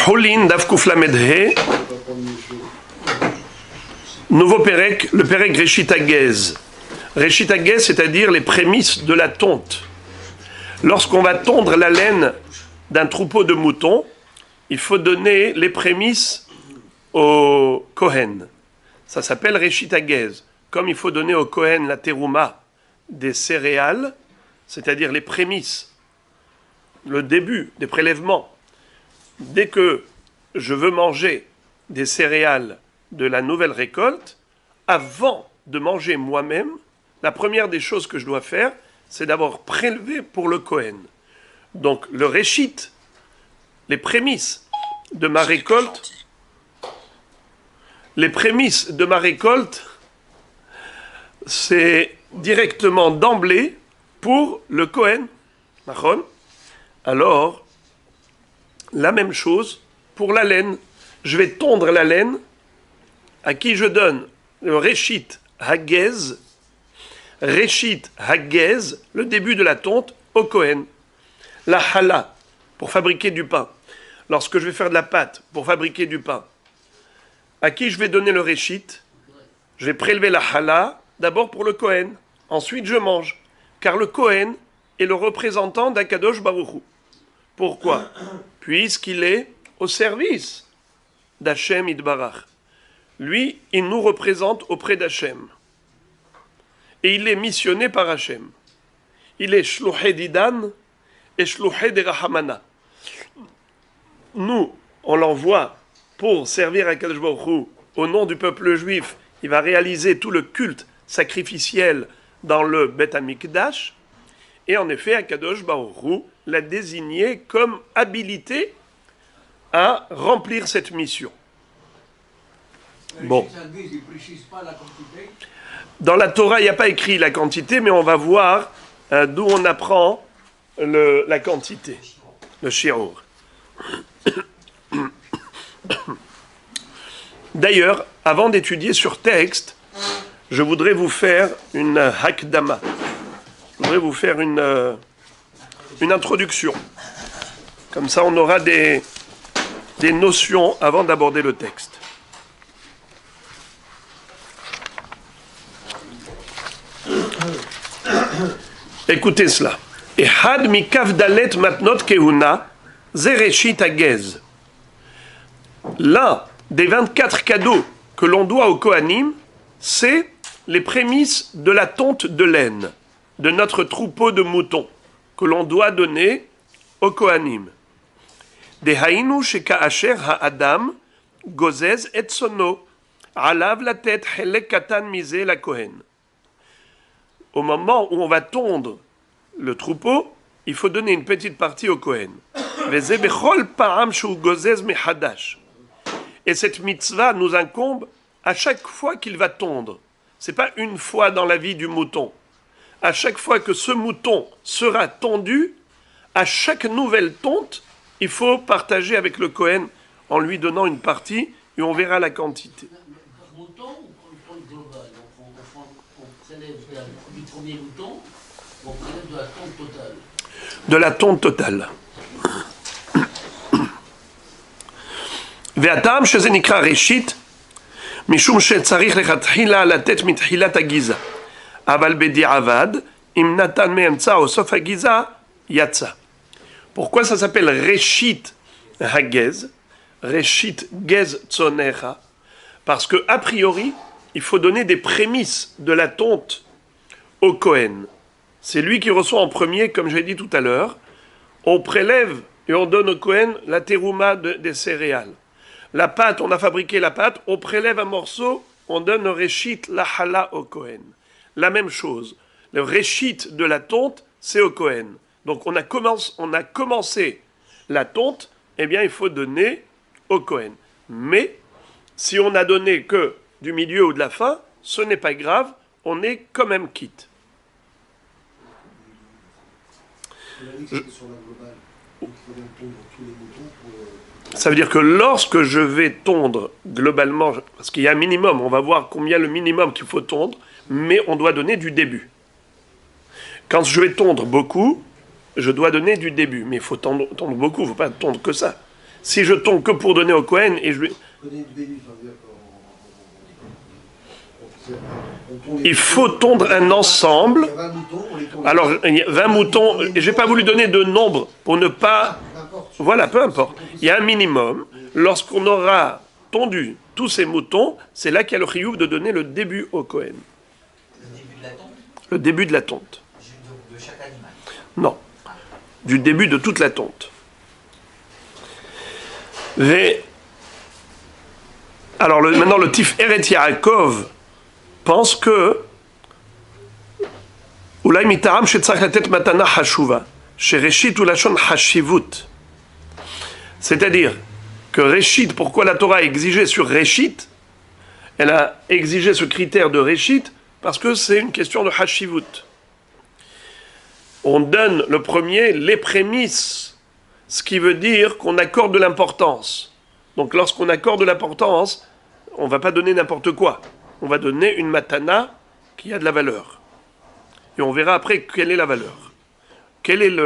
Holin Davkouf Lamedhe, nouveau Pérec, le Pérec Réchit Agez. Réchit Agez, c'est-à-dire les prémices de la tonte. Lorsqu'on va tondre la laine d'un troupeau de moutons, il faut donner les prémices au Kohen. Ça s'appelle Réchit Agez. Comme il faut donner au Kohen la terouma des céréales, c'est-à-dire les prémices, le début des prélèvements. Dès que je veux manger des céréales de la nouvelle récolte, avant de manger moi-même, la première des choses que je dois faire, c'est d'abord prélever pour le Kohen. Donc le réchit, les prémices de ma récolte, c'est directement d'emblée pour le Kohen. Alors, la même chose pour la laine. Je vais tondre la laine, à qui je donne le Réchit Hagez, le début de la tonte, au Kohen. La Hala, pour fabriquer du pain. Lorsque je vais faire de la pâte pour fabriquer du pain, à qui je vais donner le Réchit? Je vais prélever la Hala, d'abord pour le Kohen. Ensuite, je mange. Car le Kohen est le représentant d'Akadosh Baruch Hu. Pourquoi? Puisqu'il est au service d'Hachem Idbarach. Lui, il nous représente auprès d'Hachem. Et il est missionné par Hachem. Il est Shlouché d'Idan et Shlouché de Rahamana. Nous, on l'envoie pour servir à Kadosh Baruch Hu au nom du peuple juif. Il va réaliser tout le culte sacrificiel dans le Beth Amikdash. Et en effet, Akadosh Baruch Hu l'a désigné comme habilité à remplir cette mission. Bon. Dans la Torah, il n'y a pas écrit la quantité, mais on va voir d'où on apprend la quantité, le shiur. D'ailleurs, avant d'étudier sur texte, je voudrais vous faire une hakdama. Je voudrais vous faire une introduction. Comme ça, on aura des notions avant d'aborder le texte. Écoutez cela. Ehad mikav dalet matnot kehuna zereshit agez. L'un des 24 cadeaux que l'on doit aux Kohanim, c'est les prémices de la tonte de laine, de notre troupeau de moutons, que l'on doit donner aux Kohanim. Dehainu sheka'asher ha'adam gozez et sono, alav latet helek katan mise la Kohen. Au moment où on va tondre le troupeau, il faut donner une petite partie au Kohen. Et cette mitzvah nous incombe à chaque fois qu'il va tondre. Ce n'est pas une fois dans la vie du mouton. À chaque fois que ce mouton sera tondu, à chaque nouvelle tonte, il faut partager avec le Kohen en lui donnant une partie et on verra la quantité. Mouton ou tonte globale? On prélève du premier mouton, on prélève de la tonte totale. De la tonte totale. והטעם שזה נקרא ראשית, משום שצריך לכתחילה לתת מתחילת הגיזה. אבל בדיעבד, אם נתן מאמצע או סוף הגיזה, יצא. Pourquoi ça s'appelle Réchit Hagez, Réchit Gez Tzonecha? Parce que, a priori, il faut donner des prémices de la tonte au Kohen. C'est lui qui reçoit en premier, comme j'ai dit tout à l'heure. On prélève et on donne au Kohen la terouma des céréales. La pâte, on a fabriqué la pâte, on prélève un morceau, on donne le Réchit la Hala au Kohen. La même chose. Le Réchit de la tonte, c'est au Kohen. Donc on a commencé la tonte, eh bien il faut donner au Kohen. Mais si on n'a donné que du milieu ou de la fin, ce n'est pas grave, on est quand même quitte. Ça veut dire que lorsque je vais tondre globalement, parce qu'il y a un minimum, on va voir combien le minimum qu'il faut tondre, mais on doit donner du début. Quand je vais tondre beaucoup, je dois donner du début, mais il faut tondre beaucoup, il ne faut pas tondre que ça. Si je tombe que pour donner au Kohen et je lui... Il faut tondre un ensemble. Alors, il y a 20 moutons, et j'ai pas voulu donner de nombre pour ne pas... Voilà, peu importe. Il y a un minimum. Lorsqu'on aura tondu tous ces moutons, c'est là qu'il y a le chiyuv de donner le début au Kohen. Le début de la tonte? Le début de la tonte. De chaque animal? Non. Du début de toute la tonte. Alors maintenant, le Tiferet Yaakov pense que Ulay mitaram shetzarich latet matana hashuva, shereshit ulashon hashivut. C'est-à-dire que Réchit, pourquoi la Torah a exigé sur Réchit? Elle a exigé ce critère de Réchit parce que c'est une question de hashivut. On donne le premier, les prémices, ce qui veut dire qu'on accorde de l'importance. Donc lorsqu'on accorde de l'importance, on ne va pas donner n'importe quoi. On va donner une matana qui a de la valeur. Et on verra après quelle est la valeur. Quelle est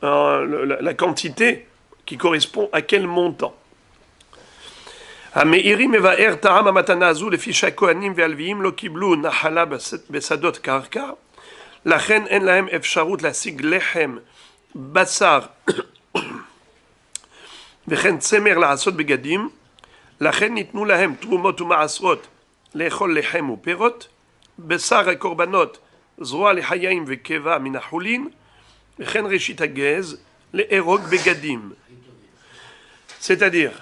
la quantité qui correspond à quel montant. המאירים מבאר טעם המתנה הזו לפי שהכהנים והלוויים לא קיבלו נחלה בשדות קרקע, לכן אין להם אפשרות להשיג לחם, בשר וכן צמר לעשות בגדים, לכן ניתנו להם תרומות ומעשרות לאכול לחם ופירות, בשר הקורבנות זרוע לחיים וקיבה מן החולין, וכן ראשית הגז לארוג בגדים. C'est-à-dire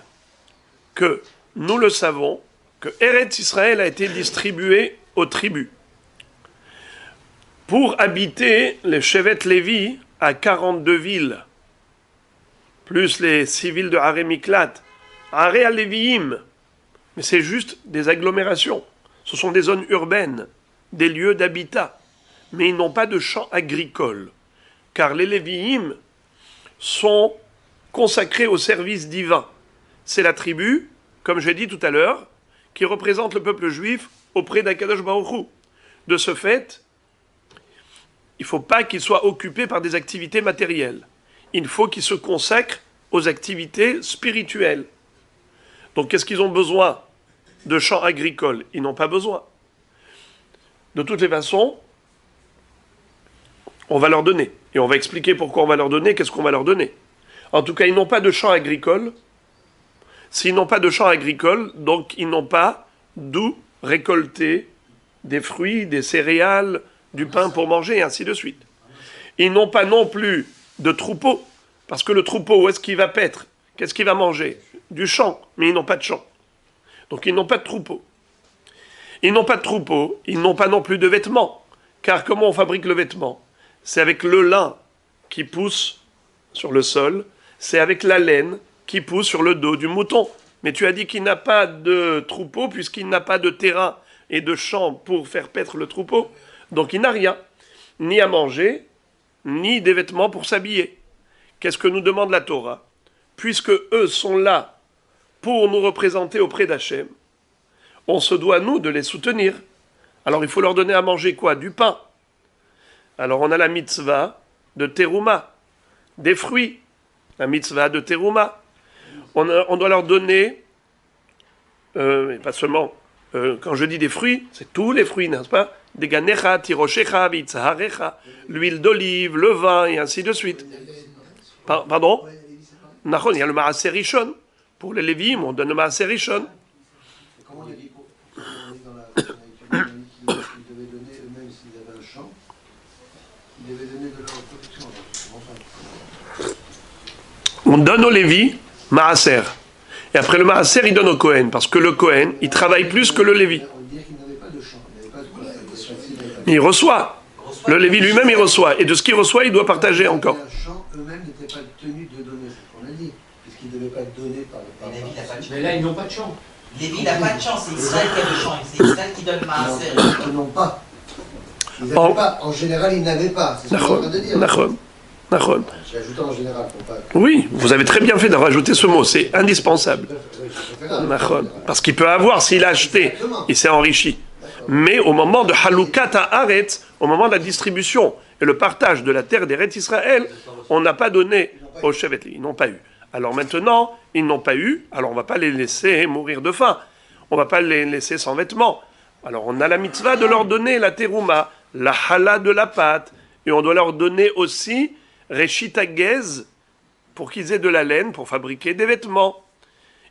que nous le savons, que Eretz Israël a été distribué aux tribus pour habiter les Shevet Lévi à 42 villes, plus les 6 villes de Haré Miklat, Haré al-Léviim, mais c'est juste des agglomérations, ce sont des zones urbaines, des lieux d'habitat, mais ils n'ont pas de champs agricoles, car les Léviim sont consacrés au service divin. C'est la tribu, comme j'ai dit tout à l'heure, qui représente le peuple juif auprès d'Akadosh Baruch Hu. De ce fait, il ne faut pas qu'ils soient occupés par des activités matérielles. Il faut qu'ils se consacrent aux activités spirituelles. Donc qu'est-ce qu'ils ont besoin de champs agricoles? Ils n'ont pas besoin. De toutes les façons, on va leur donner. Et on va expliquer pourquoi on va leur donner, qu'est-ce qu'on va leur donner. En tout cas, ils n'ont pas de champs agricoles. S'ils n'ont pas de champs agricoles, donc ils n'ont pas d'où récolter des fruits, des céréales, du pain pour manger, et ainsi de suite. Ils n'ont pas non plus de troupeau, parce que le troupeau, où est-ce qu'il va paître? Qu'est-ce qu'il va manger? Du champ, mais ils n'ont pas de champ. Donc ils n'ont pas de troupeau. Ils n'ont pas de troupeau, ils n'ont pas non plus de vêtements. Car comment on fabrique le vêtement? C'est avec le lin qui pousse sur le sol, c'est avec la laine qui pousse sur le dos du mouton. Mais tu as dit qu'il n'a pas de troupeau puisqu'il n'a pas de terrain et de champ pour faire paître le troupeau. Donc il n'a rien, ni à manger, ni des vêtements pour s'habiller. Qu'est-ce que nous demande la Torah? Puisque eux sont là pour nous représenter auprès d'Hachem, on se doit, nous, de les soutenir. Alors il faut leur donner à manger quoi? Du pain. Alors on a la mitzvah de terouma, des fruits. La mitzvah de terouma. On doit leur donner, pas seulement, quand je dis des fruits, c'est tous les fruits, n'est-ce pas? Des ganecha, tiroshecha, vitzaharecha, l'huile d'olive, le vin, et ainsi de suite. Pardon? Nachon, il y a le maaser rishon. Pour les Lévi'im, on donne le maaser rishon. Comment on a dit dans la qu'ils devaient donner eux-mêmes s'ils avaient un champ, ils devaient donner de leur production. On donne au Lévi maaser. Et après le maaser, il donne au Kohen. Parce que le Kohen, il travaille plus que le Lévi. On dit qu'ils n'avaient pas de champ, ils n'avaient pas de Il reçoit. Le Lévi lui-même, il reçoit. Et de ce qu'il reçoit, il doit partager encore. Un champ, eux-mêmes n'étaient pas tenus de donner, c'est ce qu'on a dit. Puisqu'ils ne devaient pas donner par Mais là, ils n'ont pas de champ. Lévi n'a pas de champ, c'est Israël qui a le champ, c'est Israël qui donne maaser. Ils n'ont pas. Ils n'avaient pas. En général, ils n'avaient pas. C'est ce qu'on est en train de dire. Nachon. J'ai ajouté en général pour pas. Oui, vous avez très bien fait de rajouter ce mot, c'est indispensable. Oui, c'est préférable. Nachon. Parce qu'il peut avoir, s'il a acheté, il s'est enrichi. Mais au moment de Halukat Haaretz, au moment de la distribution et le partage de la terre d'Eretz Israël, on n'a pas donné au Shevet Lévi, ils n'ont pas eu. Alors maintenant, ils n'ont pas eu, alors on ne va pas les laisser mourir de faim. On ne va pas les laisser sans vêtements. Alors on a la mitzvah de leur donner la terouma, la chala de la pâte, et on doit leur donner aussi reshit agez, pour qu'ils aient de la laine pour fabriquer des vêtements.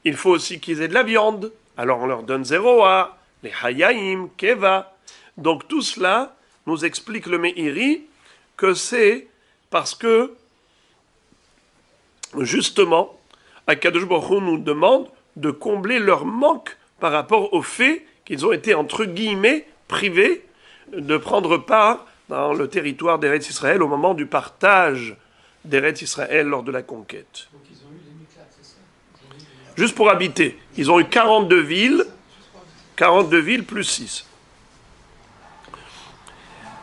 Il faut aussi qu'ils aient de la viande. Alors on leur donne zéroa, les hayaim, keva. Donc tout cela nous explique le Meiri que c'est parce que justement, Akadosh Baruch Hu nous demande de combler leur manque par rapport au fait qu'ils ont été entre guillemets privés de prendre part dans le territoire d'Eretz Israël au moment du partage d'Eretz Israël lors de la conquête. Donc ils ont eu les Miklat, c'est ça? Juste pour habiter. Ils ont eu 42 villes plus 6.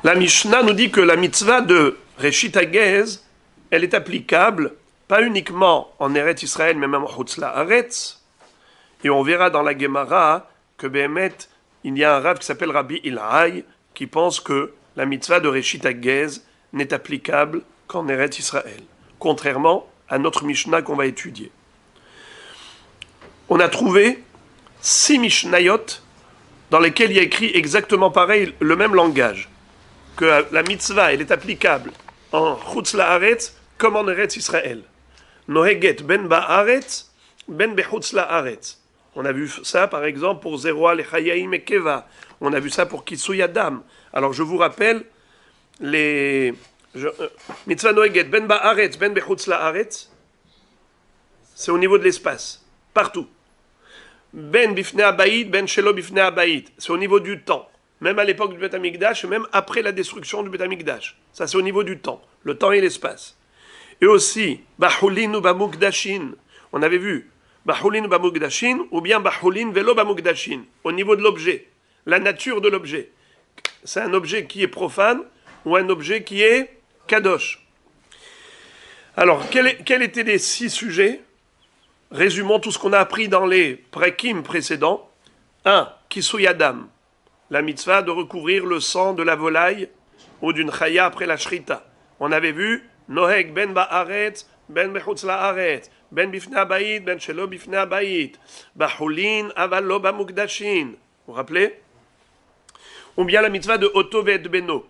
La Mishnah nous dit que la mitzvah de Reshit Agez, elle est applicable pas uniquement en Eretz Israël, mais même en Chutz La'aretz. Et on verra dans la Gemara que Behemet, il y a un Rav qui s'appelle Rabbi Ilhaï, qui pense que la mitzvah de Reshit Agez n'est applicable qu'en Eretz Israël, contrairement à notre Mishnah qu'on va étudier. On a trouvé 6 Mishnayot dans lesquels il y a écrit exactement pareil, le même langage, que la mitzvah, elle est applicable en Chutz La'aretz comme en Eretz Israël. Noheget ben ba'aretz, ben bechutz la'aretz. On a vu ça, par exemple, pour Zeroa, les Chayaim et Keva. On a vu ça pour Kitsuy Adam. Alors, je vous rappelle, mitzvah Noheget ben ba'aretz, ben bechutz la'aretz, c'est au niveau de l'espace, partout. Ben bifnei abayit, ben shelo bifnei abayit, c'est au niveau du temps. Même à l'époque du Beth Amikdash, même après la destruction du Beth Amikdash. Ça, c'est au niveau du temps, le temps et l'espace. Et aussi, Bahulin ou Bamukdashin. On avait vu, Bahulin ou Bamukdashin, ou bien Bahulin velo Bamukdashin, au niveau de l'objet, la nature de l'objet. C'est un objet qui est profane ou un objet qui est kadosh. Alors, quels étaient les 6 sujets? Résumons tout ce qu'on a appris dans les prékim précédents. 1. Kisui Adam, la mitzvah de recouvrir le sang de la volaille ou d'une chaya après la shrita. On avait vu Noheg ben ba'aretz, ben bechutz la'aretz, ben bifnei abayit, ben shelo bifnei abayit, bahulin aval lo bamukdashin. Vous vous rappelez? Ou bien la mitzvah de Oto ve'et beno.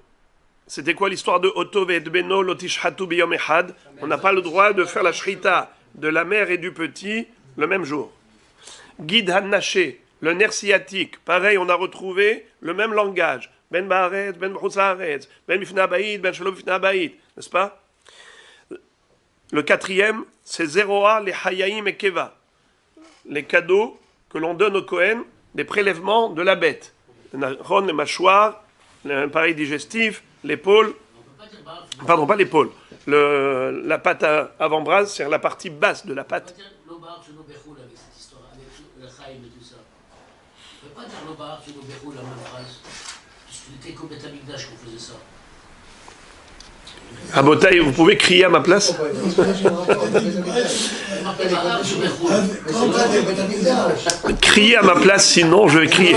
C'était quoi l'histoire de Oto ve'et beno lotishhatu biyom echad? On n'a pas le droit de faire la shrita de la mère et du petit le même jour. Guide Hannaché, le nerf sciatique, pareil, on a retrouvé le même langage. Ben ba'aretz, ben bechutz la'aretz, ben bifnei abayit, ben shelo bifnei abayit. N'est-ce pas? Le 4e, c'est Zeroa, les Hayaim et Keva. Les cadeaux que l'on donne au Kohen, des prélèvements de la bête. Ron, les mâchoires, l'appareil digestif, l'épaule. Pardon, pas l'épaule. La patte avant-bras, c'est la partie basse de la patte. On ne peut pas dire l'Obar chez nos avec cette histoire, avec le Chaim et tout ça. On ne peut pas dire l'Obar chez nos la même phrase. Puisqu'il était qu'au Beth Amikdash qu'on faisait ça. À Botaï, vous pouvez crier à ma place? Criez à ma place, sinon je vais crier.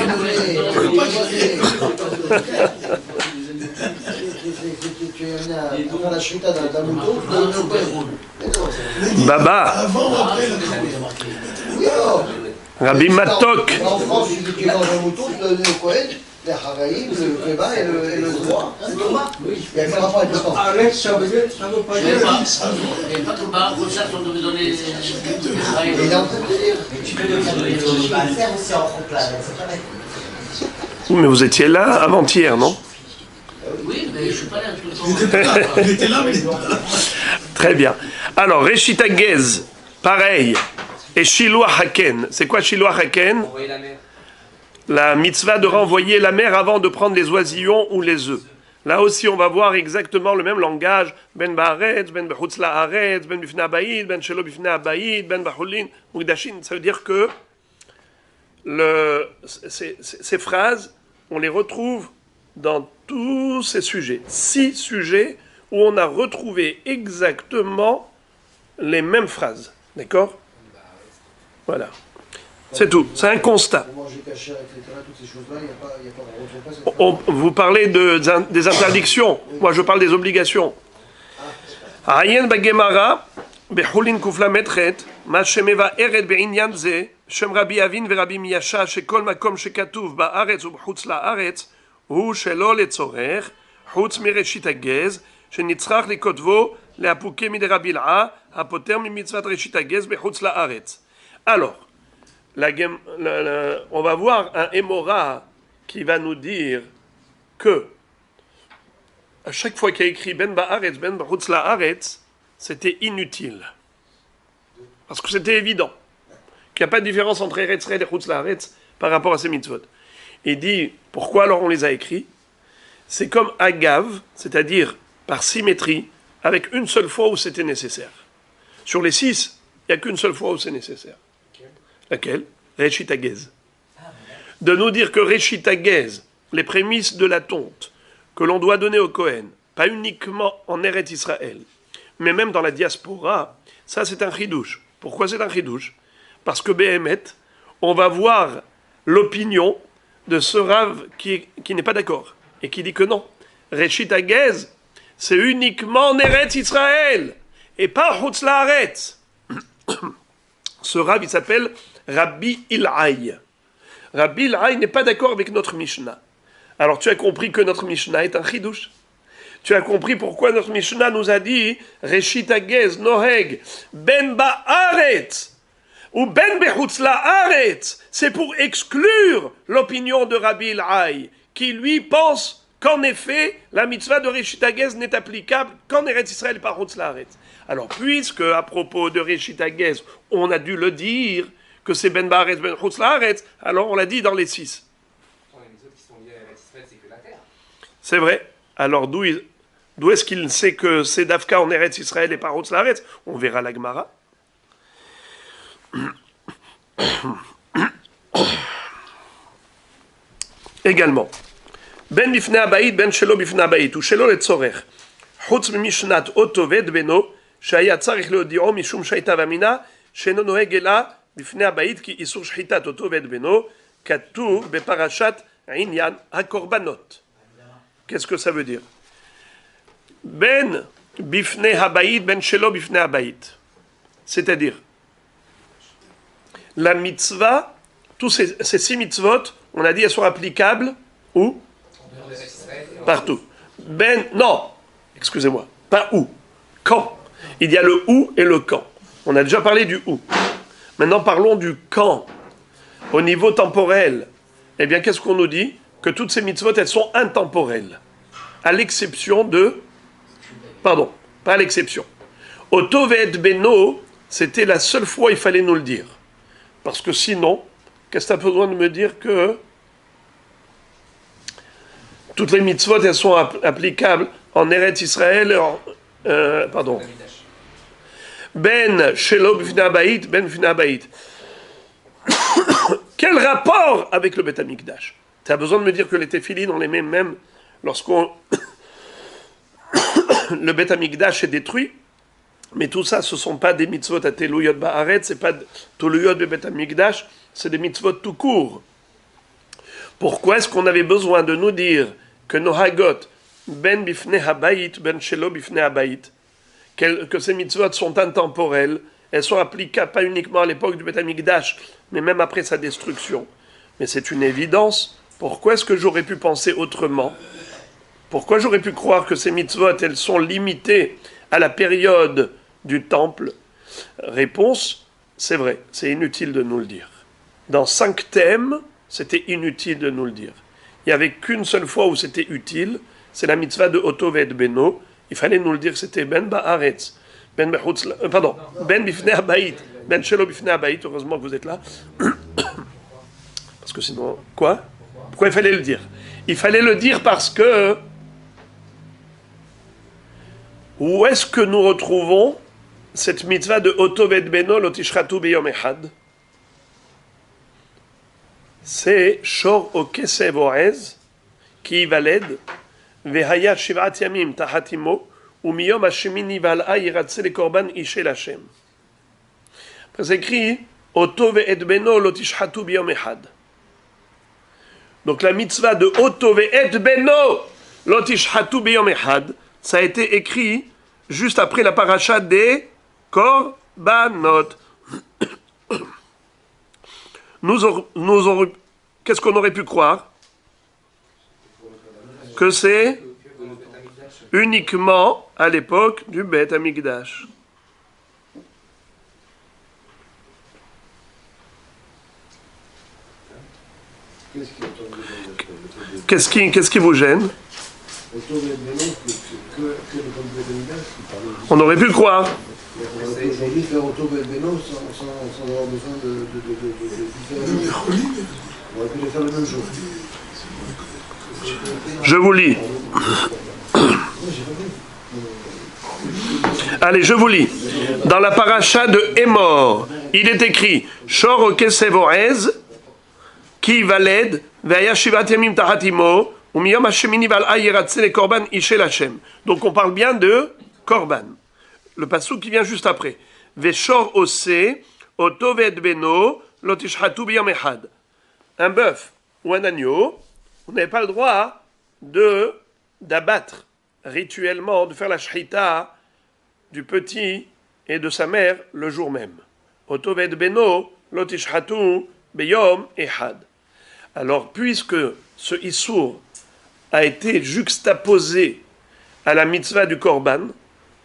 Baba, Rabbi Matok. En France, tu manges un mouton, tu donnes au Kohen, les Haraïm, le Keba et le droit. C'est Thomas. Il y a quel rapport avec le temps? Alex, ça veut pas dire. Il n'y a pas de bar, pour ça qu'on devait donner les Chaim. Il est en train de dire. Tu peux donner le faire aussi en front plat, c'est pareil. Oui, mais vous étiez là avant-hier, non? Oui, mais je ne suis pas là tout le temps. Il était là, mais. Très bien. Alors, Reshit Agez, pareil. Et Shiloh Haken. C'est quoi Shiloh Haken? Envoyer la mer. La mitzvah de renvoyer la mère avant de prendre les oisillons ou les œufs. Là aussi, on va voir exactement le même langage. Ben ba'aretz, ben bechutz la'aretz, ben bifnei abayit, ben shelo bifnei abayit, ben bahulin, mukdashin. Ça veut dire que ces phrases, on les retrouve dans tous ces sujets. 6 sujets où on a retrouvé exactement les mêmes phrases. D'accord? Voilà. C'est tout. C'est un constat. Manger cachère, etc., toutes ces choses-là, il n'y a pas, on retrouve pas cette Vous parlez des interdictions. Moi, je parle des obligations. Ayen Bagemara, בחולין קל"ח, מה שמבארת בעניין זה, שם רבי אבין ורבי מיישה, שכל מקום שכתוב בארץ ובחוץ לארץ, הוא שלא לצורך, חוץ מראשית הגז, שנצרך לכותבו להפוקי מדי רבי אלעה, הפוטר ממצוות ראשית הגז בחוץ לארץ. Alors, on va voir un Émora qui va nous dire que à chaque fois qu'il y a écrit Ben Ba'aretz, Ben B'chutz La'aretz, c'était inutile. Parce que c'était évident qu'il n'y a pas de différence entre Eretz Israël et Chutz La'aretz par rapport à ces mitzvot. Il dit, pourquoi alors on les a écrits? C'est comme Agav, c'est-à-dire par symétrie, avec une seule fois où c'était nécessaire. Sur les 6, il n'y a qu'une seule fois où c'est nécessaire. Laquelle? Reshit Hagez. De nous dire que Reshit Hagez, les prémices de la tonte, que l'on doit donner au Kohen, pas uniquement en Eretz Israël, mais même dans la diaspora, ça c'est un chidouche. Pourquoi c'est un chidouche? Parce que Béhémet, on va voir l'opinion de ce Rav qui n'est pas d'accord, et qui dit que non. Reshit Hagez, c'est uniquement en Eretz Israël, et pas Chutz La'aretz. Ce Rav, il s'appelle Rabbi Ilhaï. Rabbi Ilhaï n'est pas d'accord avec notre Mishnah. Alors tu as compris que notre Mishnah est un chidouche. Tu as compris pourquoi notre Mishnah nous a dit Reshit Hagez Noheg Ben Ba'aretz ou Ben Bechutz La'aretz. C'est pour exclure l'opinion de Rabbi Ilhaï, qui lui pense qu'en effet la mitzvah de Reshit Hagez n'est applicable qu'en Eretz Israël par Chutz La'aretz. Alors puisque à propos de Reshit Hagez on a dû le dire que c'est Ben Ba'aretz, Ben Chutz La'aretz, alors on l'a dit dans les 6. C'est vrai. Alors d'où est-ce qu'il sait que c'est Dafka en Eretz Israël et par Chutz La'aretz? On verra la Gemara. Également. Ben bifnei habayit, ben shelo bifnei habayit, ou shelo letzorech. Chutz mishnat otoved beno, shaya tzarich leodi'o mishum shaita vamina, sheno noheg ela bifnei habayit ki isur shchitat otoved beno, katuv beparashat inyan hakorbanot. Qu'est-ce que ça veut dire? Ben bifnei habayit, ben shelo bifnei habayit. C'est-à-dire, la mitzvah, tous ces 6 mitzvot, on a dit, elles sont applicables où? Partout. Non, excusez-moi, pas où. Quand. Il y a le où et le quand. On a déjà parlé du où. Maintenant, parlons du quand. Au niveau temporel, eh bien, qu'est-ce qu'on nous dit? Que toutes ces mitzvot, elles sont intemporelles. À l'exception de... Pardon, pas à l'exception. Au Toved Beno, c'était la seule fois il fallait nous le dire. Parce que sinon, qu'est-ce que tu as besoin de me dire que toutes les mitzvot, elles sont applicables en Eretz Israël, pardon. Ben Shelo Bifnei Habayit, Ben Bifnei Habayit. Quel rapport avec le Beth Amikdash? Tu as besoin de me dire que les téphilines, on les met même lorsqu'on le Beth Amikdash est détruit, mais tout ça, ce ne sont pas des mitzvot à Teluyot Ba'aretz, c'est pas Teluyot de Beth Amikdash, c'est des mitzvot tout court. Pourquoi est-ce qu'on avait besoin de nous dire que nos hagot, ben bifnei habayit, ben shelo bifnei habayit, que ces mitzvot sont intemporelles, elles sont applicables pas uniquement à l'époque du Beth Amikdash, mais même après sa destruction. Mais c'est une évidence. Pourquoi est-ce que j'aurais pu penser autrement? Pourquoi j'aurais pu croire que ces mitzvot, elles sont limitées à la période du temple? Réponse, c'est vrai, c'est inutile de nous le dire. Dans 5 thèmes, c'était inutile de nous le dire. Il n'y avait qu'une seule fois où c'était utile, c'est la mitzvah de Otoved Beno. Il fallait nous le dire, c'était Ben Ba'aretz, Ben Bechutz, pardon, Ben Bifnei Habayit, Ben Shelo Bifnei Habayit, heureusement que vous êtes là. Parce que sinon, quoi? Pourquoi il fallait le dire? Il fallait le dire parce que où est-ce que nous retrouvons cette mitzvah de Otoved Beno Lotishratu Beyom Echad? C'est Shor o Kesev Orez qui valed Vehaya Shivat Yamim Tahatimo Umiyom Hashemini Val'a Yiratze le Korban Ishel Hashem. Après c'est écrit Otoved Beno Lotishratu Beyom Echad. Donc la mitzvah de Otoved Beno Lotishratu Beyom Echad, ça a été écrit juste après la paracha des korbanot. Qu'est-ce qu'on aurait pu croire? Que c'est uniquement à l'époque du Beth Amikdash. Qu'est-ce qui vous gêne? On aurait pu le croire. Aujourd'hui, faire auto Béno sans avoir besoin de faire. On aurait pu les faire le même jour. Je vous lis. Allez, je vous lis. Dans la paracha de Hémor, il est écrit Shor o Kesef Orez, Ki Valed, Ve'aya Shivat Yamim Tahatimo, Umiyom Hashemini Val Ayeratze le Korban Ishel Hashem. Donc on parle bien de Korban. Le passage qui vient juste après. Veshor Ose, Otoved Beno, Lotishhatu Biyom Echad. Un bœuf ou un agneau, vous n'avez pas le droit d'abattre rituellement, de faire la shrita du petit et de sa mère le jour même. Otoved Beno, Lotishhatu Biyom Echad. Alors, puisque ce Issour a été juxtaposé à la mitzvah du Korban,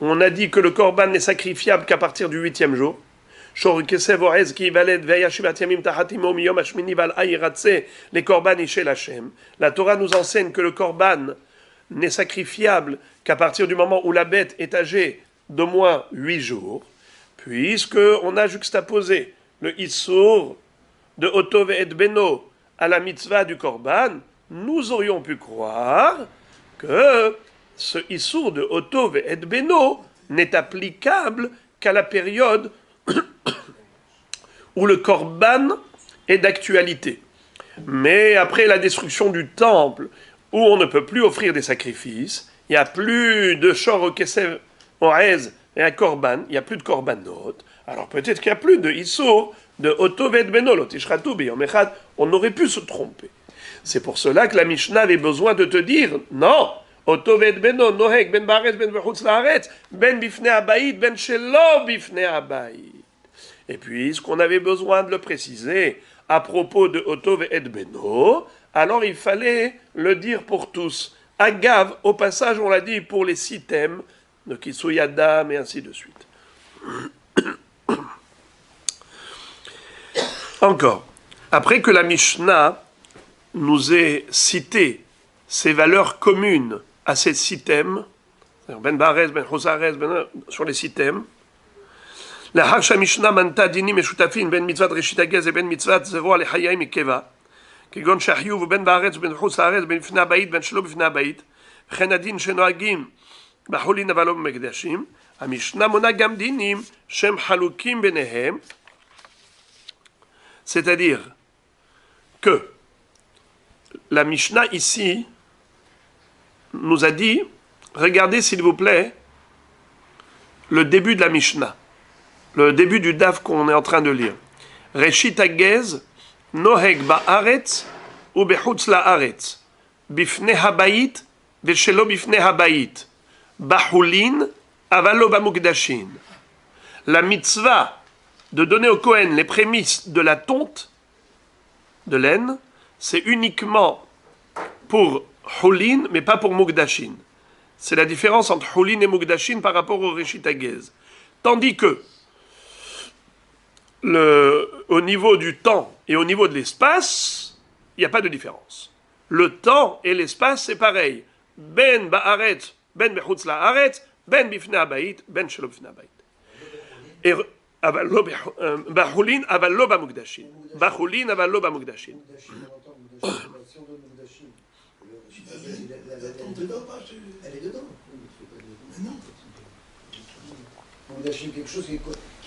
on a dit que le Korban n'est sacrifiable qu'à partir du 8e jour. La Torah nous enseigne que le Korban n'est sacrifiable qu'à partir du moment où la bête est âgée d'au moins 8 jours, puisque on a juxtaposé le Issour de Otov et Beno à la mitzvah du Korban, nous aurions pu croire que ce Issour de Otov et Beno n'est applicable qu'à la période où le Korban est d'actualité. Mais après la destruction du temple, où on ne peut plus offrir des sacrifices, il n'y a plus de Shor o Kesef Orez et un Korban, il n'y a plus de Korbanot, alors peut-être qu'il n'y a plus de Issour de Otov et Beno, Lotishhatu Biyom Echad, on aurait pu se tromper. C'est pour cela que la Mishnah avait besoin de te dire, non, Otov et Beno, Nohek, Ben Baaretz, Ben Bechutz Laaretz, Ben Bifnei Habayit, Ben Shelo Bifnei Habayit. Et puis, ce qu'on avait besoin de le préciser à propos de Otov et Beno, alors il fallait le dire pour tous. Agav, au passage, on l'a dit pour les 6 thèmes, de Kisui Adam et ainsi de suite. Encore, après que la Mishnah nous ait cité ces valeurs communes à ces 6 thèmes, Ben Baaretz, Ben Chutz, sur les 6 thèmes, לאחר שהמשנה מנתה דינים משותפים בין מצוות ראשית הגז לבין מצוות זרוע לחיי מקבע, כגון שהחיוב בין בארץ ובין חוץ לארץ, בין בפני הבית בין שלא בפני הבית, וכן הדין שנוהגים בחולין אבל לא במקדשים, המשנה מונה גם דינים שהם חלוקים ביניהם, c'est-à-dire que la Mishnah ici nous a dit, regardez s'il vous plaît, le début de la Mishnah. Le début du daf qu'on est en train de lire. Reshit hagez, noheg ba'aretz, ou bechutz la'aretz, bifnei habayit, veshelo bifnei habayit, bahulin, avalo bamukdashin. La mitzvah de donner au Kohen les prémices de la tonte, de laine, c'est uniquement pour hulin, mais pas pour mukdashin. C'est la différence entre hulin et mukdashin par rapport au reshit hagez. Tandis que au niveau du temps et au niveau de l'espace, il n'y a pas de différence. Le temps et l'espace, c'est pareil. Ben ba'aretz, ben bechutz la'aretz, ben bifnei habayit, ben shelo bifnei habayit. Et bahulin aval lo bamukdashin. Bahulin aval lo bamukdashin. Elle est dedans. Mais non. Moudash, quelque chose qui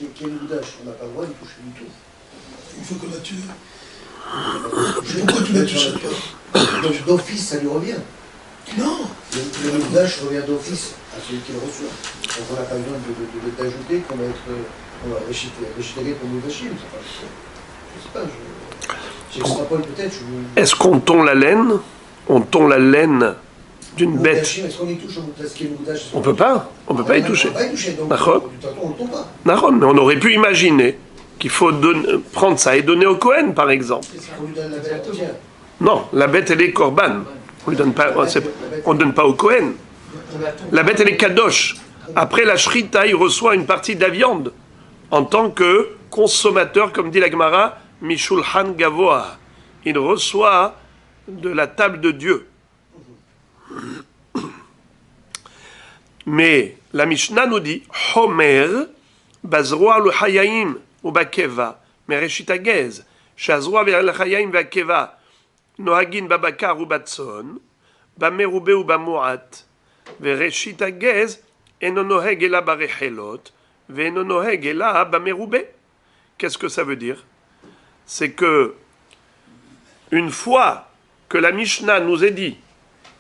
est moudash. On n'a pas le droit d'y toucher du tout. Il faut qu'on la tue. Pourquoi tu la touches pas? Donc d'office, ça lui revient. Non. Le moudash revient d'office à celui qui le reçoit. Donc on n'a pas besoin d'ajouter qu'on va être réchitéré pour moudashim. Je sais pas, j'extrapole peut-être. Est-ce qu'on tond la laine? On tond la laine d'une bête. Est-ce qu'on y touche au Moudachim? Ce qui est le Moudachim, On peut pas y toucher. On peut pas y toucher, donc D'accord. de toute façon, on ne le tombe pas. D'accord, mais on aurait pu imaginer qu'il faut prendre ça et donner au Cohen, par exemple. On lui donne la bête entière. Non, la bête, elle est korban. On lui donne pas, on donne pas au Cohen. La bête, elle est kadosh. Après la shrita, il reçoit une partie de la viande en tant que consommateur, comme dit la Gemara, mishulhan gavoa. Il reçoit de la table de Dieu. Mais la Mishnah nous dit Homer bazroa le hayaim ou bakeva mereshit agez shazroa le hayaim bakeva nohagin babakar ou batson bamerube ou bamuat vereshit agez eno noheg ela barechelot veeno noheg ela bamerube. Qu'est-ce que ça veut dire? C'est que une fois que la Mishnah nous a dit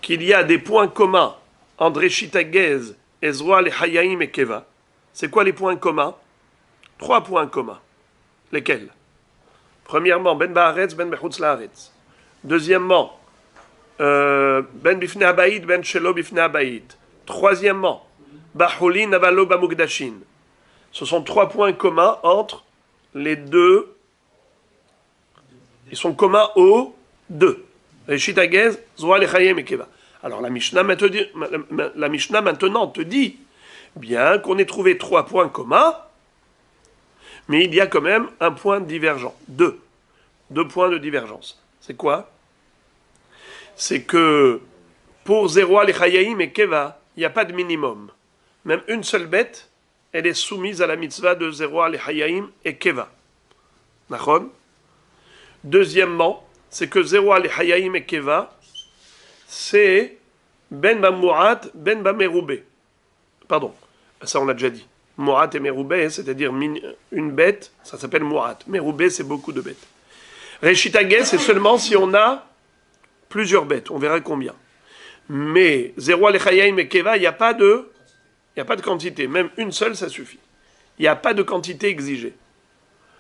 qu'il y a des points communs entre Reshit Agez, Ezra, les Hayaim et Keva. C'est quoi les points communs? 3 points communs. Lesquels? Premièrement, Ben Baaretz, Ben Bechutz Laaretz. Deuxièmement, Ben Bifne Habayit, Ben Shelo Bifne Habayit. Troisièmement, Bacholin, Avalo, Bamugdashin. Ce sont 3 points communs entre les deux. Ils sont communs aux deux. Reshit Agez, Ezra, les Hayaim et Keva. Alors la Mishnah maintenant te dit, bien qu'on ait trouvé 3 points communs, mais il y a quand même un point divergent. 2 points de divergence. C'est quoi? C'est que pour Zeroa, les Chayaim et Keva, il n'y a pas de minimum. Même une seule bête, elle est soumise à la mitzvah de Zeroa, les Chayaim et Keva. Nachon? Deuxièmement, c'est que Zeroa, les Chayaim et Keva, c'est Ben Bamouat, Ben Bameroubé. Pardon, ça on l'a déjà dit. Mouat et Meroubé, c'est-à-dire une bête, ça s'appelle Mouat. Meroubé, c'est beaucoup de bêtes. Reshit Agez, c'est seulement si on a plusieurs bêtes, on verra combien. Mais Zeroa Lechayaim et Keva, il n'y a pas de quantité. Même une seule, ça suffit. Il n'y a pas de quantité exigée.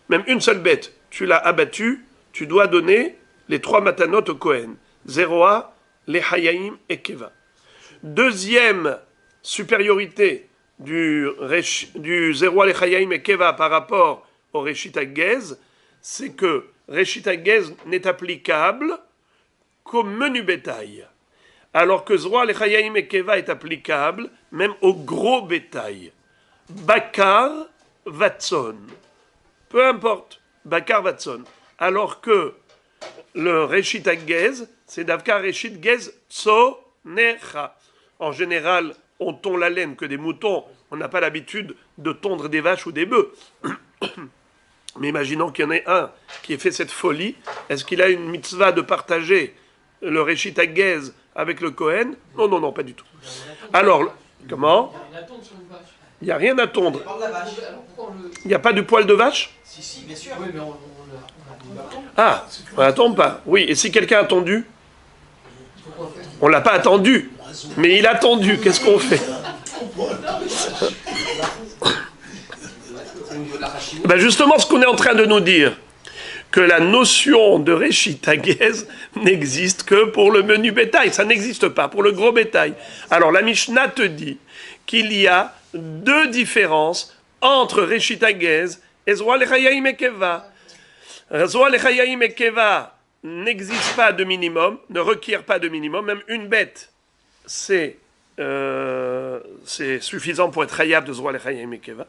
Même une seule bête, tu l'as abattue, tu dois donner les 3 matanot au Kohen. Zeroa, les Hayaim et Keva. Deuxième supériorité du Zeroa, les Hayaim et Keva par rapport au Reshit Agez, c'est que Reshit Agez n'est applicable qu'au menu bétail, alors que Zeroa, les Hayaim et Keva est applicable même au gros bétail. Bakar, Vatson. Peu importe, Bakar, Vatson. Alors que le Reshit Agez, c'est Davka Reshit Gez Tsonecha. En général, on tond la laine que des moutons. On n'a pas l'habitude de tondre des vaches ou des bœufs. Mais imaginons qu'il y en ait un qui ait fait cette folie. Est-ce qu'il a une mitzvah de partager le Reshit Agez avec le Kohen? Non, pas du tout. Alors, comment? Il n'y a rien à tondre. Il n'y a pas de poil de vache? Si, bien sûr. Ah, on n'attend pas. Oui, et si quelqu'un a attendu? On ne l'a pas attendu, mais il a attendu. Qu'est-ce qu'on fait? Ben justement, ce qu'on est en train de nous dire, que la notion de Reshit Agez n'existe que pour le menu bétail. Ça n'existe pas pour le gros bétail. Alors la Mishnah te dit qu'il y a 2 différences entre Reshit Agez et Zeroa Lechayaim et Keva. Zeroa Lechayaim et Keva n'existe pas de minimum, ne requiert pas de minimum. Même une bête, c'est suffisant pour être Chayav de Zeroa Lechayaim et Keva.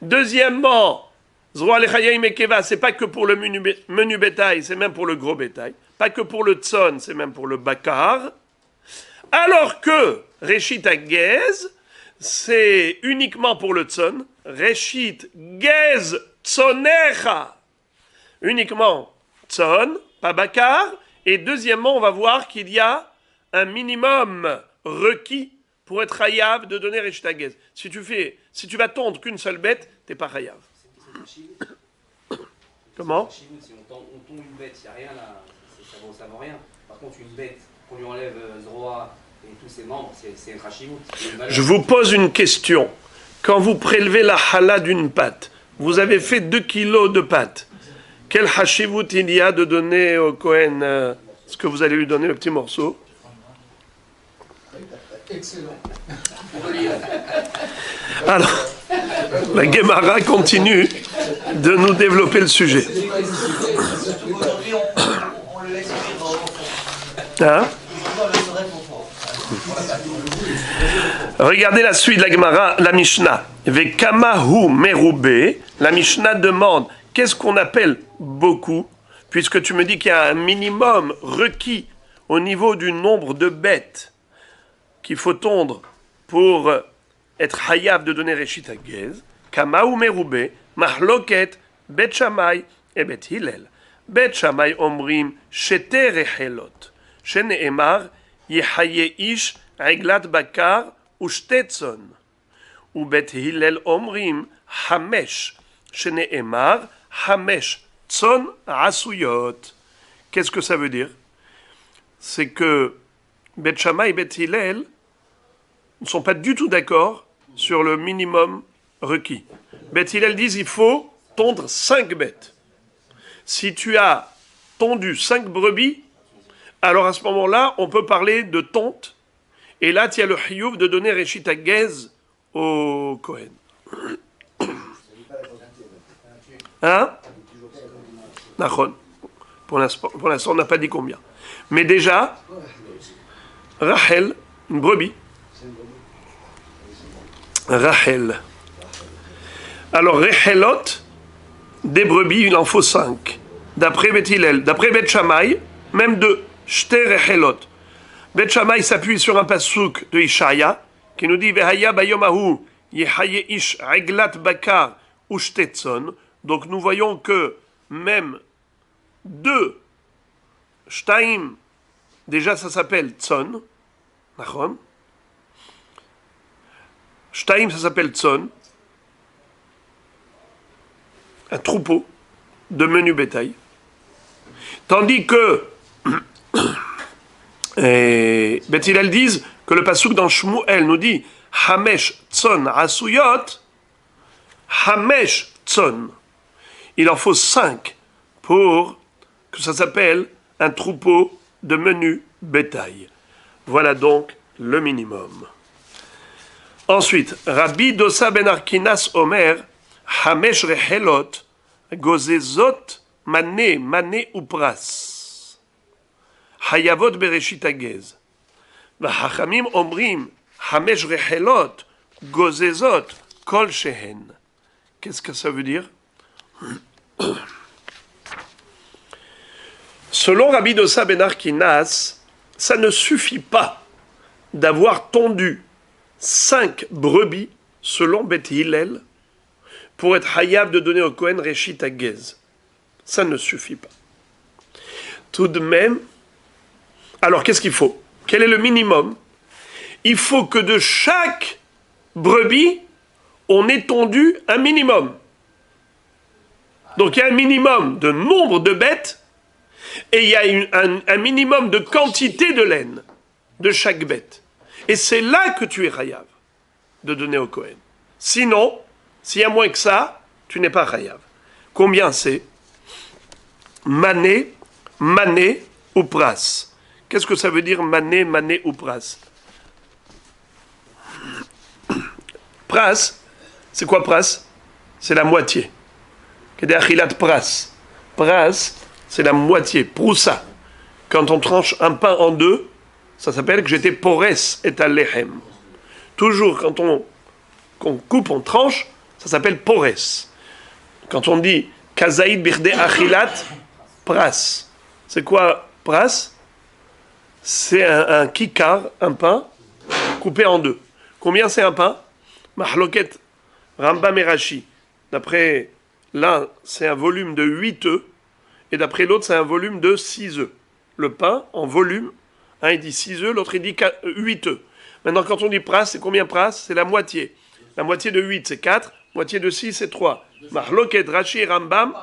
Deuxièmement, Zeroa Lechayaim et Keva, c'est pas que pour le menu bétail, c'est même pour le gros bétail. Pas que pour le tson, c'est même pour le bakar. Alors que Reshit Agez, c'est uniquement pour le tson. Reshit Gez Tsonecha. Uniquement tson, pas bakar. Et deuxièmement, on va voir qu'il y a un minimum requis pour être chayav de donner Reshit Agez. Si tu vas tondre qu'une seule bête, t'es pas chayav. Comment? Si on tombe une bête, il n'y a rien là, ça vaut rien. Par contre, une bête, qu'on lui enlève Zroa et tous ses membres, c'est un Khashivut. Je vous pose une question. Quand vous prélevez la hala d'une pâte, vous avez fait 2 kilos de pâte. Quel hashivut il y a de donner au Kohen ce que vous allez lui donner, le petit morceau? Excellent. Alors, la Gemara continue de nous développer le sujet. Aujourd'hui, on le laisse vivre au fond. Hein? On le saurait au fond. Regardez la suite de la Gemara, la Mishnah. Vekamahu merube. La Mishnah demande qu'est-ce qu'on appelle beaucoup, puisque tu me dis qu'il y a un minimum requis au niveau du nombre de bêtes qu'il faut tondre pour être hayav de donner Reshit Hagez. Kamahu merube, mahloket, bet Shammai et bet Hillel. Bet Shammai omrim shete rechelot. Sheneemar yehaye ish reglat bakar ushte tzon. ובית הלל אומרים חמש, שנאמר חמש צאן עשויות. Qu'est-ce que ça veut dire? C'est que Bet Shammai et Bet Hillel ne sont pas du tout d'accord sur le minimum requis. Bet Hillel disent il faut tondre 5 bêtes. Si tu as tondu 5 brebis, alors à ce moment-là, on peut parler de tonte. Et là, tu as le chiyuv de donner Reshit Hagez au Kohen. Hein? Nachon. Pour l'instant, on n'a pas dit combien. Mais déjà, Rachel, une brebis. Rachel. Alors, Rechelot, des brebis, il en faut 5. D'après Bet Hillel. D'après Bet Shammai, même 2. Shte Rechelot. Bet Shammai s'appuie sur un passouk de Ishaya, qui nous dit Vehaya bayomahu yehaye ish reglat bakar ushtetson. Donc nous voyons que même 2 shtaim, déjà ça s'appelle tson, nachon. Shtaim ça s'appelle tson, un troupeau de menu bétail. Tandis que Bet Hillel disent que le pasuk dans Shmuel nous dit Hamesh Tson Asuyot, Hamesh Tson. Il en faut 5 pour que ça s'appelle un troupeau de menu bétail. Voilà donc le minimum. Ensuite, Rabbi Dosa ben Arkinas Omer, Hamesh Rechelot, Gozezot, Mané Upras. Hayavot Bereshit Hagez. והחכמים אומרים, 5 רחלות גוזזות כלשהן. Qu'est-ce que ça veut dire? Selon Rabbi Dosa ben Arkinas, ça ne suffit pas d'avoir tondu 5 brebis, selon Bet Hillel, pour être hayav de donner au Kohen Reshit Hagez. Ça ne suffit pas. Tout de même, alors qu'est-ce qu'il faut? Quel est le minimum? Il faut que de chaque brebis, on ait tondu un minimum. Donc il y a un minimum de nombre de bêtes et il y a un minimum de quantité de laine de chaque bête. Et c'est là que tu es chayav de donner au Kohen. Sinon, s'il y a moins que ça, tu n'es pas chayav. Combien c'est? Mané ou pras. Qu'est-ce que ça veut dire mané ou pras? Pras, c'est quoi pras? C'est la moitié. Pras, c'est la moitié. Proussa. Quand on tranche un pain en 2, ça s'appelle que j'étais pores et alehem. Toujours quand on coupe, on tranche, ça s'appelle pores. Quand on dit kazaïd birde achilat, pras. C'est quoi pras? C'est un kikar, un pain, coupé en 2. Combien c'est un pain? Mahloket, Rambam et Rashi. D'après l'un, c'est un volume de 8 œufs, et d'après l'autre, c'est un volume de 6 œufs. Le pain, en volume, un il dit 6 œufs, l'autre il dit 8 œufs. Maintenant, quand on dit pras, c'est combien pras? C'est la moitié. La moitié de 8, c'est 4, moitié de 6, c'est 3. Mahloket, Rashi et Rambam,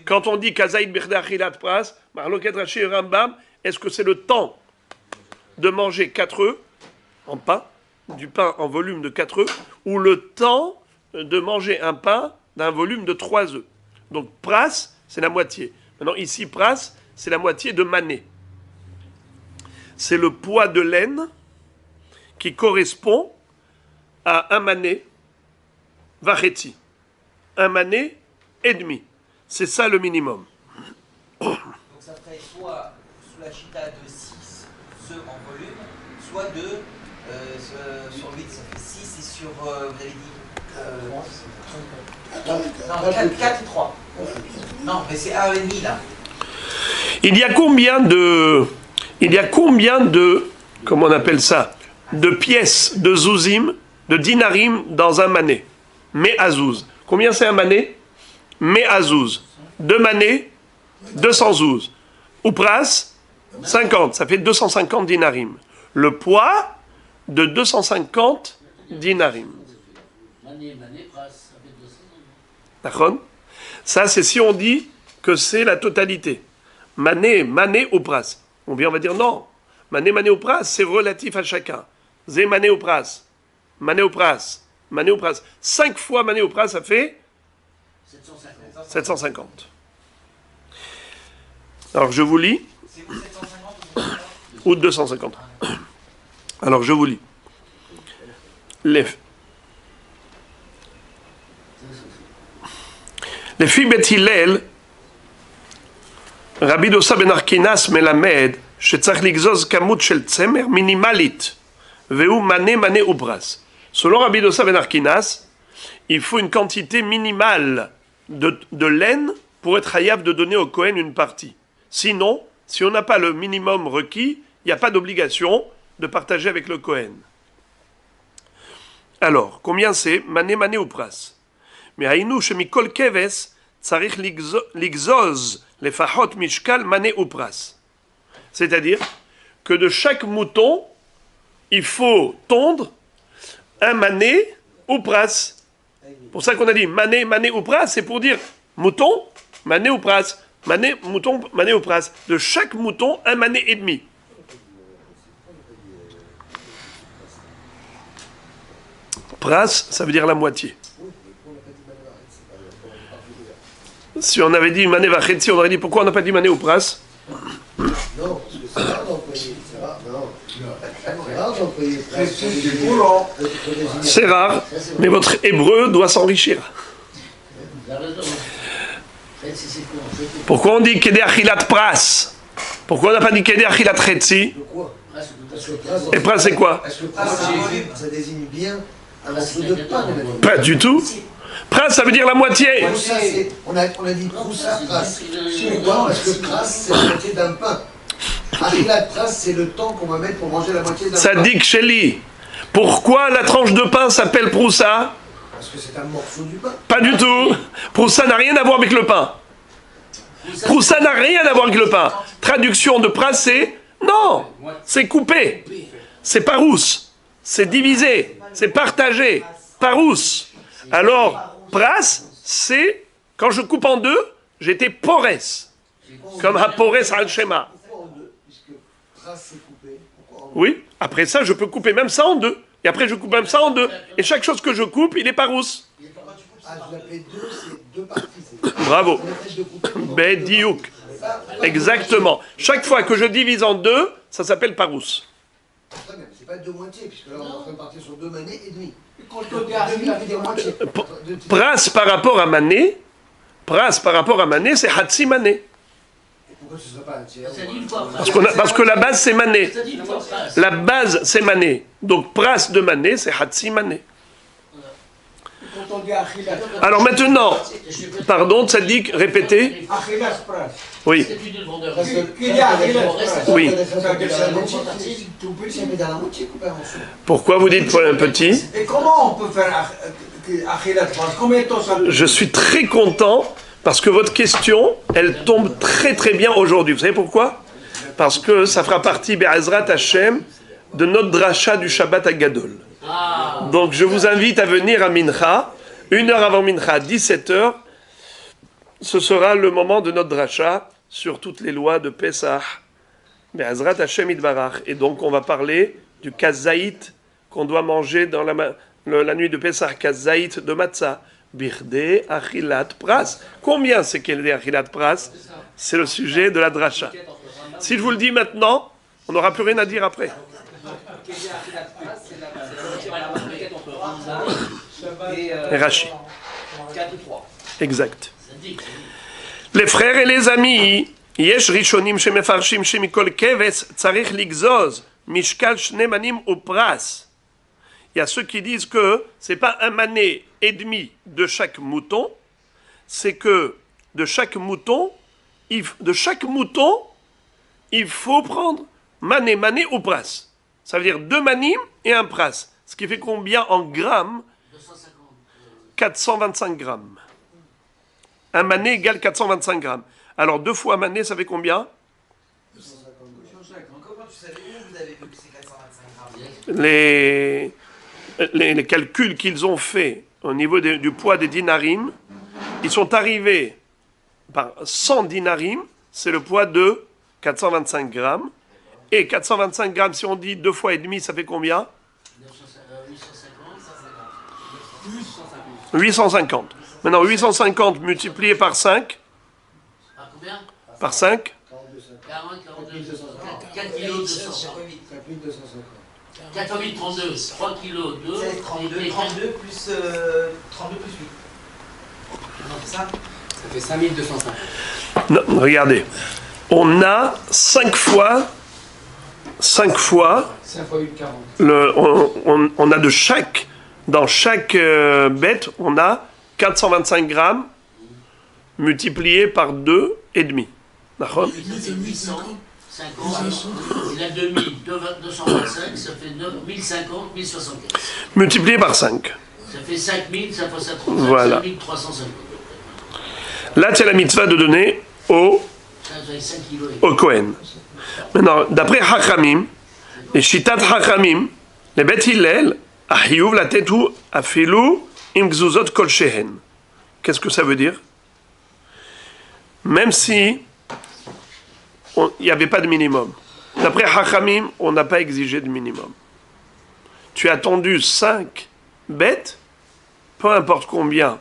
quand on dit kazaïd birde achilat pras, Mahloket, Rashi et Rambam, est-ce que c'est le temps de manger 4 œufs en pain, du pain en volume de 4 œufs, ou le temps de manger un pain d'un volume de 3 œufs. Donc pras, c'est la moitié. Maintenant ici, pras, c'est la moitié de mané. C'est le poids de laine qui correspond à un mané vachetzi. Un mané et demi. C'est ça le minimum. Donc ça ferait soit sous la chita de 6 œufs en volume, soit de sur 8, ça fait 6 et sur, vous avez dit non, 4 et 3. Non, mais c'est 1,5 là. Il y a combien de, comment on appelle ça, de pièces de zouzim, de dinarim dans un mané? Me'azouz. Combien c'est un mané? Me'azouz. 2 manés, 200 zouz. Oupras, 50. Ça fait 250 dinarim. Le poids de 250 dinarim. Mané, pras, ça fait 200. D'accord? Ça, c'est si on dit que c'est la totalité. Mané ou pras. On va dire non. Mané ou pras, c'est relatif à chacun. Zé mané ou pras. Mané ou pras. 5 fois mané ou pras, ça fait 750. Alors, je vous lis. C'est où 750 Ou 250. Alors, je vous lis. לפי בית הלל, רבי דוסה בן ארקינס מלמד שצריך לגזוז כמות של צמר מינימלית, והוא מנה וברס. Selon Rabbi Dossa ben Arkinas, il faut une quantité minimale de laine pour être hayab de donner au Kohen une partie. Sinon, si on n'a pas le minimum requis, il n'y a pas d'obligation de partager avec le Kohen. Alors, combien c'est? Mané ou pras. Mais haïnou shemikol keves tsarich ligzoz lefahot mishkal mané ou pras. C'est-à-dire que de chaque mouton, il faut tondre un mané ou pras. Pour ça qu'on a dit mané ou pras, c'est pour dire mouton, mané ou pras. Mouton, mané ou pras. De chaque mouton, un mané et demi. Pras, ça veut dire la moitié. Si on avait dit mané vachetzi, on aurait dit pourquoi on n'a pas dit mané ou pras? Non, parce que c'est rare d'employer. C'est rare, non. C'est rare d'employer. C'est rare, mais votre hébreu doit s'enrichir. Vous avez raison. C'est quoi? Pourquoi on dit Kedé Achilat Pras? Pourquoi on n'a pas dit Kedé Achilat Chetzi? De quoi? Pras, Parce que pras, Et Pras, c'est quoi? Parce que pras, ça désigne bien un morceau de pain. Pas du tout. Pras, ça veut dire la moitié. Proussa, on a dit proussa, pras. Pourquoi? Parce que pras, c'est la moitié d'un pain. Achilat pras, c'est le temps qu'on va mettre pour manger la moitié d'un pain. Sadik Sheli. Pourquoi la tranche de pain s'appelle Proussa? Parce que c'est un morceau du pain. Pas du tout. Proussa n'a rien à voir avec le pain. Proussa n'a rien à voir avec le pain. Traduction de Pras, c'est non. C'est coupé. C'est parousse. C'est divisé. C'est partagé. Parousse. Alors, Pras, c'est quand je coupe en deux, j'étais porès. Comme Haporès al-Shema. Pourquoi en deux? Puisque pras, c'est coupé. Pourquoi en deux? Oui, après ça, je peux couper même ça en deux. Et après, je coupe même ça en deux. Et chaque chose que je coupe, il est parousse. Ah, je l'appelais deux, c'est deux parties. Bravo. C'est le fait de couper pendant Ben diouk. Exactement. Chaque fois que je divise en deux, ça s'appelle parousse. Très bien, c'est pas deux moitiés, puisque là on est en train de partir sur deux manées et demi. Quand on dit Achilat, Demi, puis des moitiés. Pras par rapport à mané, c'est hatsi mané. Et pourquoi ce ne serait pas un tiers? Ça dit une fois pras. Parce que la base, c'est mané. Ça dit une fois pras. La base, c'est mané. Donc, pras de mané, c'est hatsi mané. Quand on dit Achilat, Alors maintenant, pardon, Tzadik, répétez. Achilat pras. Oui, C'est une vendeur. Parce que Qu'il y a Achilat pras. oui. ça veut dire la moitié, tout petit, mais dans la moitié coupé en dessous. Pourquoi vous dites un petit? Et comment on peut faire Achilat pras? Combien de temps ça peut? Je suis très content parce que votre question, elle tombe très très bien aujourd'hui. Vous savez pourquoi? Parce que ça fera partie, Be'ezrat Hashem, de notre dracha du Shabbat Agadol. Ah, Donc je vous invite à venir à Mincha, 1 heure avant Mincha, 17h. Ce sera le moment de notre dracha sur toutes les lois de Pesach. Be'ezrat Hashem Idbarach. Et donc on va parler du kazaït qu'on doit manger dans la nuit de Pesach, kazaït de matzah. Birde achilat pras. Combien c'est qu'elle est achilat pras? C'est le sujet de la dracha. Si je vous le dis maintenant, on n'aura plus rien à dire après. Kedé Achilat Pras, c'est Et Rachid. 4 ou 3. Exact. Ça dit que Les frères et les amis, יש ראשונים שמפרשים שמכל כבש צריך לגזוז משקל 2 מנים ופרס. Il y a ceux qui disent que c'est pas un mané et demi de chaque mouton, c'est que de chaque mouton, il faut prendre mané ou pras. Ça veut dire 2 manim et un pras. Ce qui fait combien en grammes? 250. 425 grammes. Un mané égale 425 grammes. Alors 2 fois mané, ça fait combien? Comment tu savais où vous avez vu que c'est 425 grammes? Les calculs qu'ils ont faits au niveau du poids des dinarim, ils sont arrivés par 100 dinarim, c'est le poids de 425 grammes. Et 425 grammes, si on dit 2 fois et demi, ça fait combien? 850. Maintenant, 850 multiplié par 5. Par combien? Par 5. 40, 42, 4 kilos 200. 4250. 4 32, 3 kilos 2. C'est 32 plus 8. Non, c'est ça? Ça fait 5250. Non, regardez. On a 5 fois 5 fois 8, 40. on a dans chaque bête, on a 425 grammes multiplié par 2 et demi. D'accord? Ça fait 800, 50, il a 2000, 225, ça fait 1050, 1075. Multiplié par 5. Ça fait 5000, ça fait 35, Voilà. 5350. Là, tu as la mitzvah de donner au Ça fait 5 kilos. Kohen. Maintenant, d'après Hachamim, les Shitat Hachamim, les Bet Hillel, Ahiyuv la tetu afilu im gzuzot kol shehen. Qu'est-ce que ça veut dire? Même si il n'y avait pas de minimum. D'après Hachamim, on n'a pas exigé de minimum. Tu as tondu 5 bêtes, peu importe combien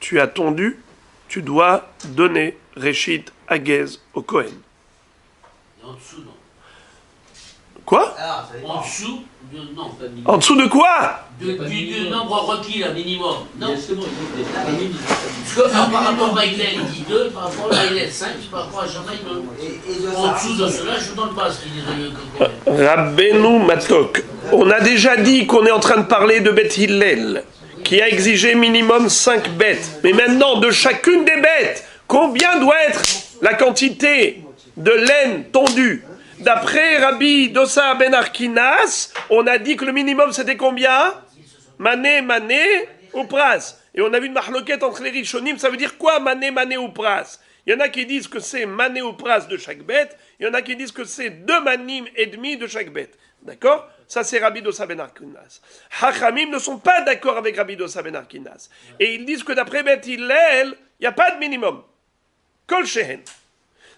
tu as tondu, tu dois donner Réchit Agez au Kohen. En dessous, non. Quoi? Alors, ça dépend. En dessous, non, pas de minimum. En dessous de quoi? Du nombre requis, là, minimum. Non, c'est bon, parce que par rapport à Hillel, il dit 2, par rapport à Hillel, 5, par rapport à Shammai, 2. Et de En ça, dessous de cela, je ne donne pas ce qu'il dit. Rabbeinu Matok. On a déjà dit qu'on est en train de parler de Beth Hillel, qui a exigé minimum 5 bêtes. Mais maintenant, de chacune des bêtes, combien doit être la quantité de laine tondue? D'après Rabbi Dossa ben Arkinas, on a dit que le minimum c'était combien? Mané ou pras. Et on a vu une mahloquette entre les rishonim, ça veut dire quoi mané ou pras? Il y en a qui disent que c'est mané ou pras de chaque bête, il y en a qui disent que c'est 2 manim et demi de chaque bête. D'accord? Ça c'est Rabbi Dossa ben Arkinas. Hachamim ne sont pas d'accord avec Rabbi Dossa ben Arkinas. Et ils disent que d'après Beth Hillel, il n'y a pas de minimum. Kol shehen.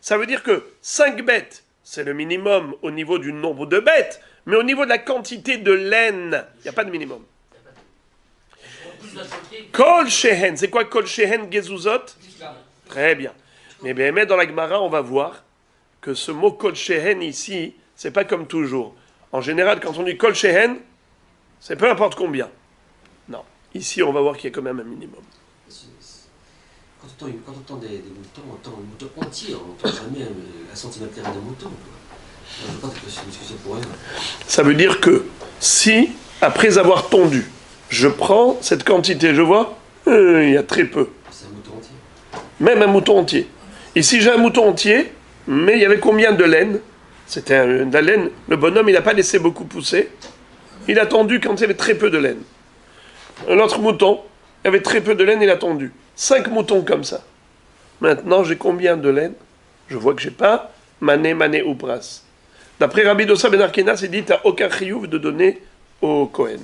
Ça veut dire que 5 bêtes, c'est le minimum au niveau du nombre de bêtes, mais au niveau de la quantité de laine, il n'y a pas de minimum. Kol shehen, c'est quoi kol shehen gezuzot? Très bien. Mais bien, dans la Gemara, on va voir que ce mot kol shehen ici, c'est pas comme toujours. En général, quand on dit kol shehen, c'est peu importe combien. Non. Ici, on va voir qu'il y a quand même un minimum. Quand on entend des moutons, on entend un mouton entier, on n'entend jamais un centimètre carré de mouton. Je ne veux pas que c'est une discussion pour elle. Ça veut dire que si, après avoir tondu, je prends cette quantité, je vois, il y a très peu. C'est un mouton entier. Même un mouton entier. Ici, j'ai un mouton entier, mais il y avait combien de laine? C'était de la laine. Le bonhomme, il n'a pas laissé beaucoup pousser. Il a tondu quand il y avait très peu de laine. Un autre mouton, il y avait très peu de laine, il a tondu. 5 moutons comme ça. Maintenant, j'ai combien de laine? Je vois que j'ai pas mané ou pras. D'après Rabbi Dossa ben Arkinas, il dit tu n'as aucun chiyuv de donner au Kohen.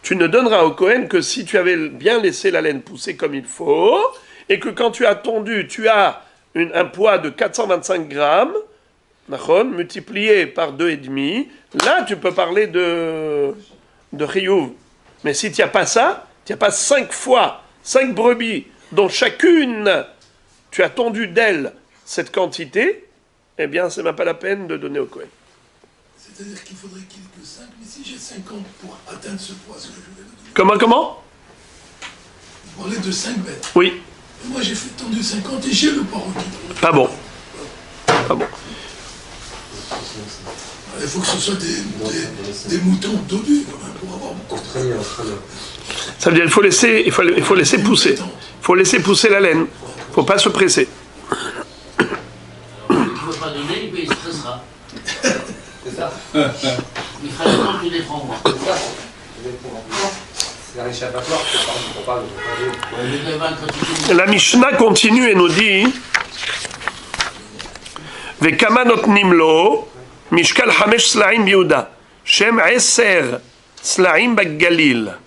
Tu ne donneras au Kohen que si tu avais bien laissé la laine pousser comme il faut, et que quand tu as tondu, tu as un poids de 425 grammes, multiplié par 2,5, là tu peux parler de chiyuv. Mais si tu n'as pas ça, tu n'as pas 5 fois, 5 brebis, dont chacune, tu as tondu d'elle cette quantité, eh bien, c'est même pas la peine de donner au Kohen. C'est C'est-à-dire qu'il faudrait qu'il ait que 5, mais si j'ai 50 pour atteindre ce poids, ce que je voulais le donner. Comment Vous parlez de 5 bêtes. Oui, Et moi, j'ai fait tendu 50 et j'ai le poids requis. pas bon. Pas bon. Il faut que ce soit des moutons dodus, quand même, pour avoir beaucoup de Australien, Australien. Ça veut dire qu'il faut laisser pousser. Il faut laisser pousser la laine. Il ne faut pas se presser. Alors, celui qui ne veut pas donner, il se stressera. C'est ça. Il fera le temps tous les 3 mois. C'est ça. C'est un échappatoire, c'est pas Le devant, quand il La Mishnah continue et nous dit Vekama notnim lo mishkal 5 sla'im biuda shem 10 sla'im bagalil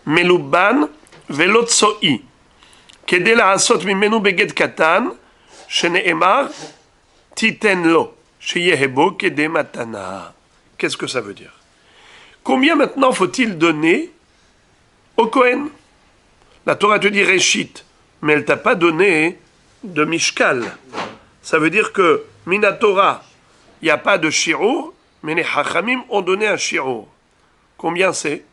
meluban velo tsoi kede la'asot mimenu beged katan shene'emar titen lo sheyehebo kede matana. Qu'est-ce que ça veut dire? Combien maintenant faut-il donner au Kohen? La Torah te dit Réchit, mais elle t'a pas donné de Mishkal. Ça veut dire que Minatora, il n'y a pas de Shirour, mais les Hachamim ont donné un Shirour. Combien c'est?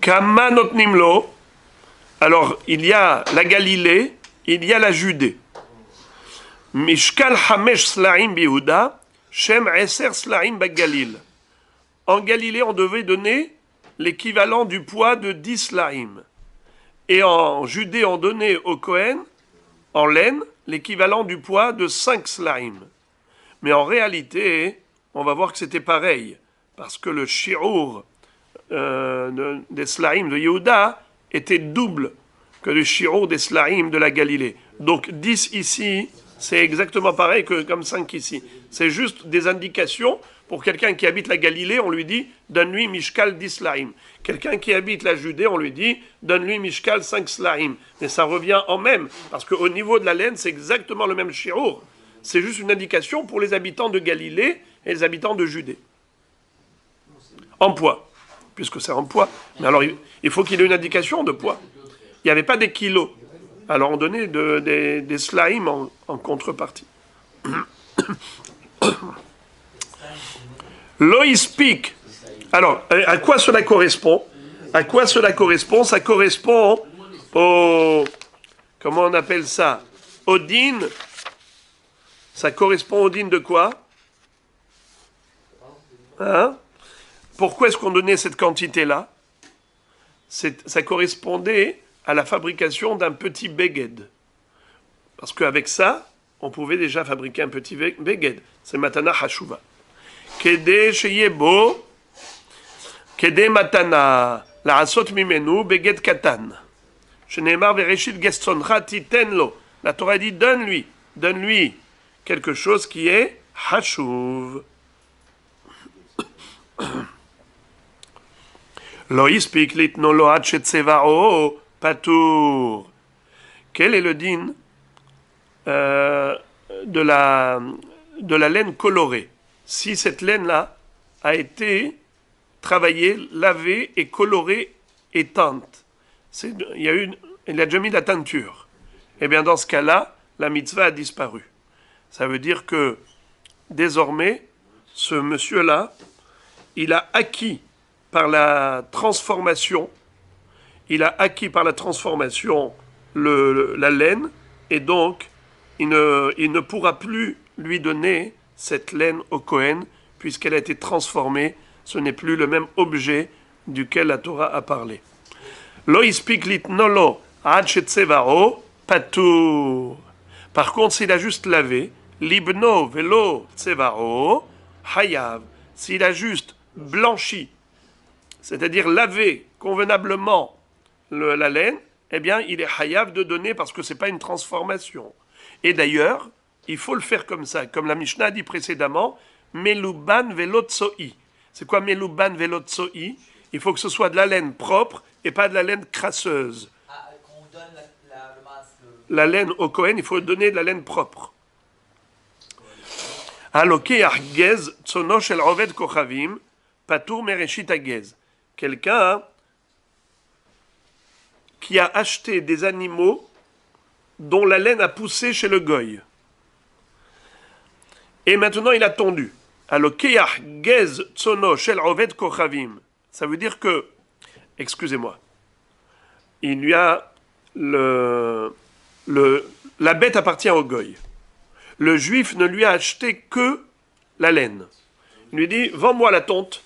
Kama notnimlo. Alors, il y a la Galilée, il y a la Judée. Mishkal Hamesh Slaim Bihuda, Shem Eser Slaim Bagalil. En Galilée, on devait donner l'équivalent du poids de 10 slaim. Et en Judée, on donnait au Kohen, en laine, l'équivalent du poids de 5 slaim. Mais en réalité, on va voir que c'était pareil, parce que le shi'ur des slaim de Yehuda était double que le shi'ur des slaim de la Galilée. Donc 10 ici, c'est exactement pareil que comme 5 ici. C'est juste des indications. Pour quelqu'un qui habite la Galilée, on lui dit « donne-lui Mishkal 10 slaim ». Quelqu'un qui habite la Judée, on lui dit « donne-lui Mishkal 5 slaim ». Mais ça revient en même, parce qu'au niveau de la laine, c'est exactement le même shi'ur. C'est juste une indication pour les habitants de Galilée et les habitants de Judée. En poids, puisque c'est en poids. Mais alors, il faut qu'il ait une indication de poids. Il n'y avait pas des kilos. Alors, on donnait des slaim en contrepartie. Loïspik. Alors, à quoi cela correspond? À quoi cela correspond? Ça correspond au... Comment on appelle ça? Au din. Ça correspond au din de quoi? Hein? Pourquoi est-ce qu'on donnait cette quantité-là? Ça correspondait à la fabrication d'un petit beged. Parce qu'avec ça, on pouvait déjà fabriquer un petit beged. C'est matana hashuva. Kede sheyebo, kede matana, la asot mimenu beged katan. Sheneemar vereshit gestoncha titen lo. La Torah dit donne-lui quelque chose qui est hashuv. Lo ispik litno lo ad shetzevao patour. Quel est le din de la laine colorée? Si cette laine-là a été travaillée, lavée et colorée et teinte, il a déjà mis de la teinture. Eh bien, dans ce cas-là, la mitzvah a disparu. Ça veut dire que, désormais, ce monsieur-là, il a acquis par la transformation, la laine, et donc, il ne pourra plus lui donner cette laine au Kohen, puisqu'elle a été transformée, ce n'est plus le même objet duquel la Torah a parlé. Lo ispik litnolo ad shetzevao patour. Par contre, s'il a juste lavé, libno velo tsevao hayav. S'il a juste blanchi, c'est-à-dire lavé convenablement la laine, eh bien, il est hayav de donner parce que ce n'est pas une transformation. Et d'ailleurs, il faut le faire comme ça, comme la Mishnah a dit précédemment, meluban velotsoi. C'est quoi meluban velotsoi? Il faut que ce soit de la laine propre et pas de la laine crasseuse. Ah, quand on donne le masque. La laine au Kohen, il faut donner de la laine propre. Alokeach gez tsono shel oved kochavim patour mereshit agez. Quelqu'un qui a acheté des animaux dont la laine a poussé chez le goy. Et maintenant, il a tondu. Alokeach gez tsono shel oved kochavim. Ça veut dire que, excusez-moi, il lui a la bête appartient au goy. Le juif ne lui a acheté que la laine. Il lui dit, vends-moi la tonte.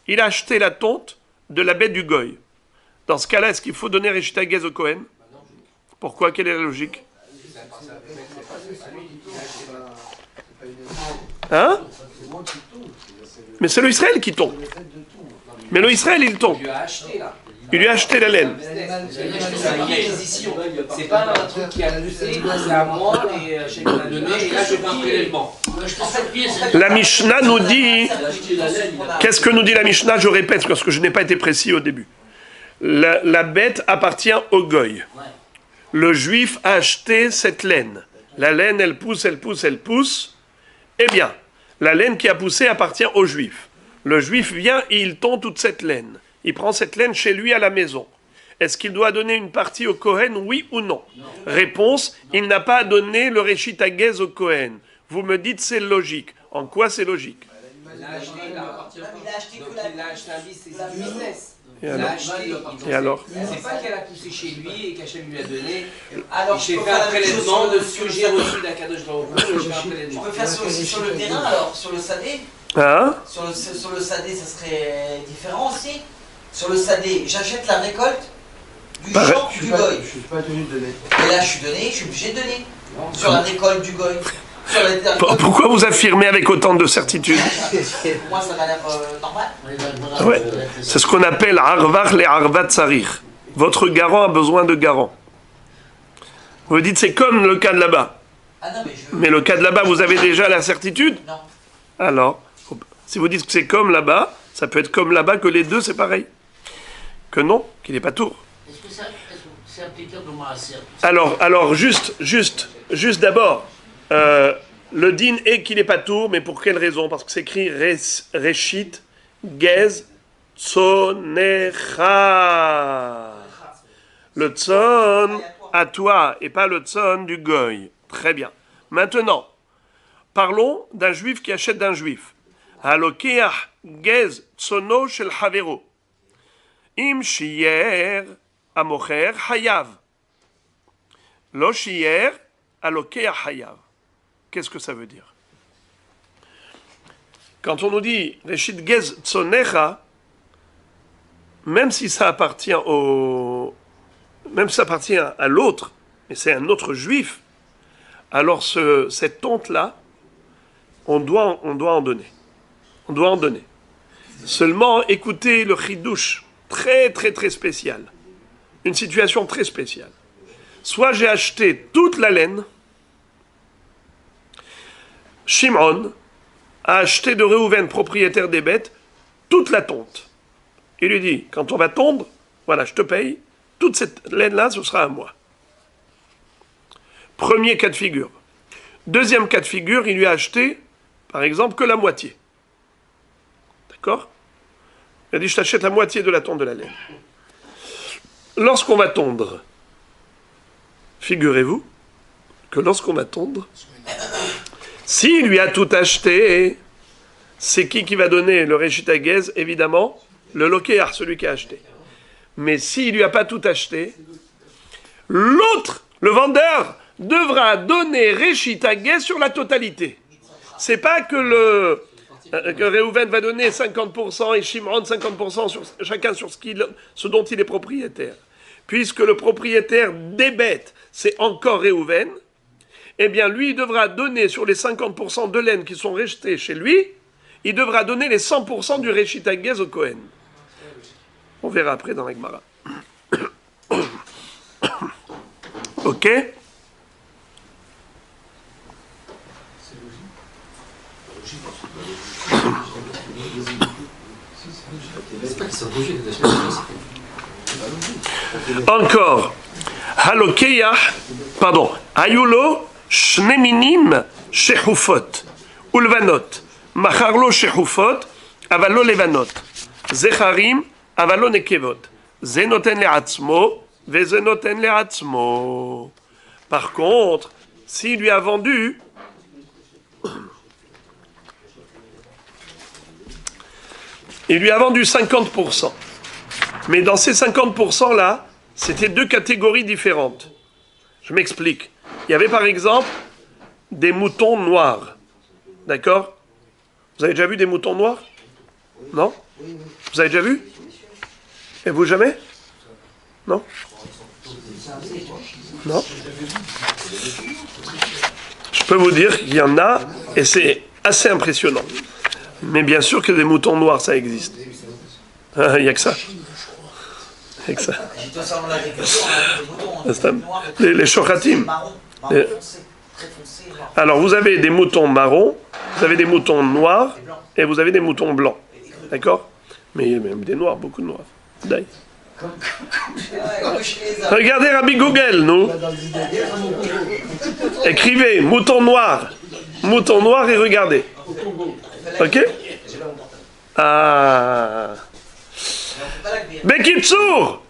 Il a acheté la tonte de la bête du goy. Dans ce cas-là, est-ce qu'il faut donner Réchita Gez au Kohen? Pourquoi? Quelle est la logique? Hein? Mais c'est le Israël qui tombe. Mais le Israël, il tombe. Il lui a acheté là. Il lui a acheté la laine. C'est une acquisition. C'est pas un truc qui a poussé, c'est à moi et je lui ai donné et là je fais un prélèvement. La Mishnah nous dit. Qu'est-ce que nous dit la Mishnah? Je répète parce que je n'ai pas été précis au début. La bête appartient au goy. Le juif a acheté cette laine. La laine, elle pousse, elle pousse, elle pousse. Eh bien, la laine qui a poussé appartient au juif. Le juif vient et il tond toute cette laine. Il prend cette laine chez lui à la maison. Est-ce qu'il doit donner une partie au Kohen, oui ou non? Réponse, il n'a pas donné le Réchit Gez au Kohen. Vous me dites c'est logique. En quoi c'est logique? Il a acheté là. Il a acheté Donc que la il a acheté un business. Et Il alors? a acheté. Et alors? C'est pas qu'elle a poussé chez lui et qu'Hachem lui a donné. Alors, Et j'ai je peux fait un faire la même chose prélèvement sur de le- ce que j'ai reçu d'Akadosh Baruch Hu, et je fais un Je prélèvement. peux faire aussi sur le terrain, alors, sur le sadé. Hein? Sur le sadé, ça serait différent aussi. Sur le sadé, j'achète la récolte du Pareil. champ du goy. Je suis pas tenu de donner. Et là, je suis obligé de donner. Sur la récolte du goy. Sur la récolte. Pourquoi vous affirmez avec autant de certitude? Pour moi, ça m'a l'air normal. Ouais. C'est ce qu'on appelle Arvar le Arvat Sarir. Votre garant a besoin de garant. Vous dites c'est comme le cas de là-bas. Ah non, mais je. Mais le cas de là-bas, vous avez déjà la certitude? Non. Alors, si vous dites que c'est comme là-bas, ça peut être comme là-bas que les deux c'est pareil. Que non, qu'il n'est pas tour. Est-ce que c'est applicable au Maaser? Alors juste d'abord, le din est qu'il n'est pas tour, mais pour quelle raison? Parce que c'est écrit Reshit Gez Tsonecha. Le tson à toi et pas le tson du goy. Très bien. Maintenant, parlons d'un juif qui achète d'un juif. Halokeach Gez Tsono shel Havero. Im shiyer amocher hayav. Lo shiyer alokeach hayav. Qu'est-ce que ça veut dire? Quand on nous dit Reshit Gez Tsonecha, même si ça appartient à l'autre, mais c'est un autre juif, alors cette tonte-là, on doit en donner. On doit en donner. Seulement, écoutez le chidouche très très très spécial. Une situation très spéciale. Soit j'ai acheté toute la laine, Shimon a acheté de Réhouven, propriétaire des bêtes, toute la tonte. Il lui dit, quand on va tondre, voilà, je te paye, toute cette laine-là, ce sera à moi. Premier cas de figure. Deuxième cas de figure, il lui a acheté, par exemple, que la moitié. D'accord? Il a dit, je t'achète la moitié de la tonte de la laine. Lorsqu'on va tondre, figurez-vous que lorsqu'on va tondre, s'il lui a tout acheté, c'est qui va donner le Réchit Gez? Évidemment, le Lokéar, celui qui a acheté. Mais s'il lui a pas tout acheté, l'autre, le vendeur, devra donner Réchit Gez sur la totalité. C'est pas que Réhouven va donner 50% et Shimon 50% chacun sur ce dont il est propriétaire. Puisque le propriétaire des bêtes, c'est encore Réhouven, eh bien lui, il devra donner sur les 50% de laine qui sont restés chez lui, il devra donner les 100% du Réchit Gez au Kohen. On verra après dans la Gemara. Ok? C'est pas qu'ils sont obligés d'acheter des choses. Encore. Halokeach, pardon. Ayulo shneminim shechufot. Ulvanot. Macharlo shechufot. Avalo levanot. Zecharim. Avalo nekevot. Zenoten le'atzmo. Vezenoten le'atzmo. Par contre, s'il lui a vendu Il lui a vendu 50%. Mais dans ces 50% là, c'était deux catégories différentes. Je m'explique. Il y avait par exemple des moutons noirs. D'accord? Vous avez déjà vu des moutons noirs? Non? Vous avez déjà vu? Et vous jamais? Non? Non? Je peux vous dire qu'il y en a, et c'est assez impressionnant. Mais bien sûr que des moutons noirs, ça existe. Il n'y a que ça. Il n'y a que ça. J'étais au salon de l'agriculture, on a des moutons, on a des noirs, Les shochatim. marron Les- foncé, très foncé, noir. Alors, vous avez des moutons marrons, vous avez des moutons noirs, et vous avez des moutons blancs. D'accord? Mais même des noirs, beaucoup de noirs. D'ailleurs. Ouais, comme chez les hommes. Regardez Rabbi Google, nous. Écrivez mouton noir et regardez. Ok? Ah. Bekitsour,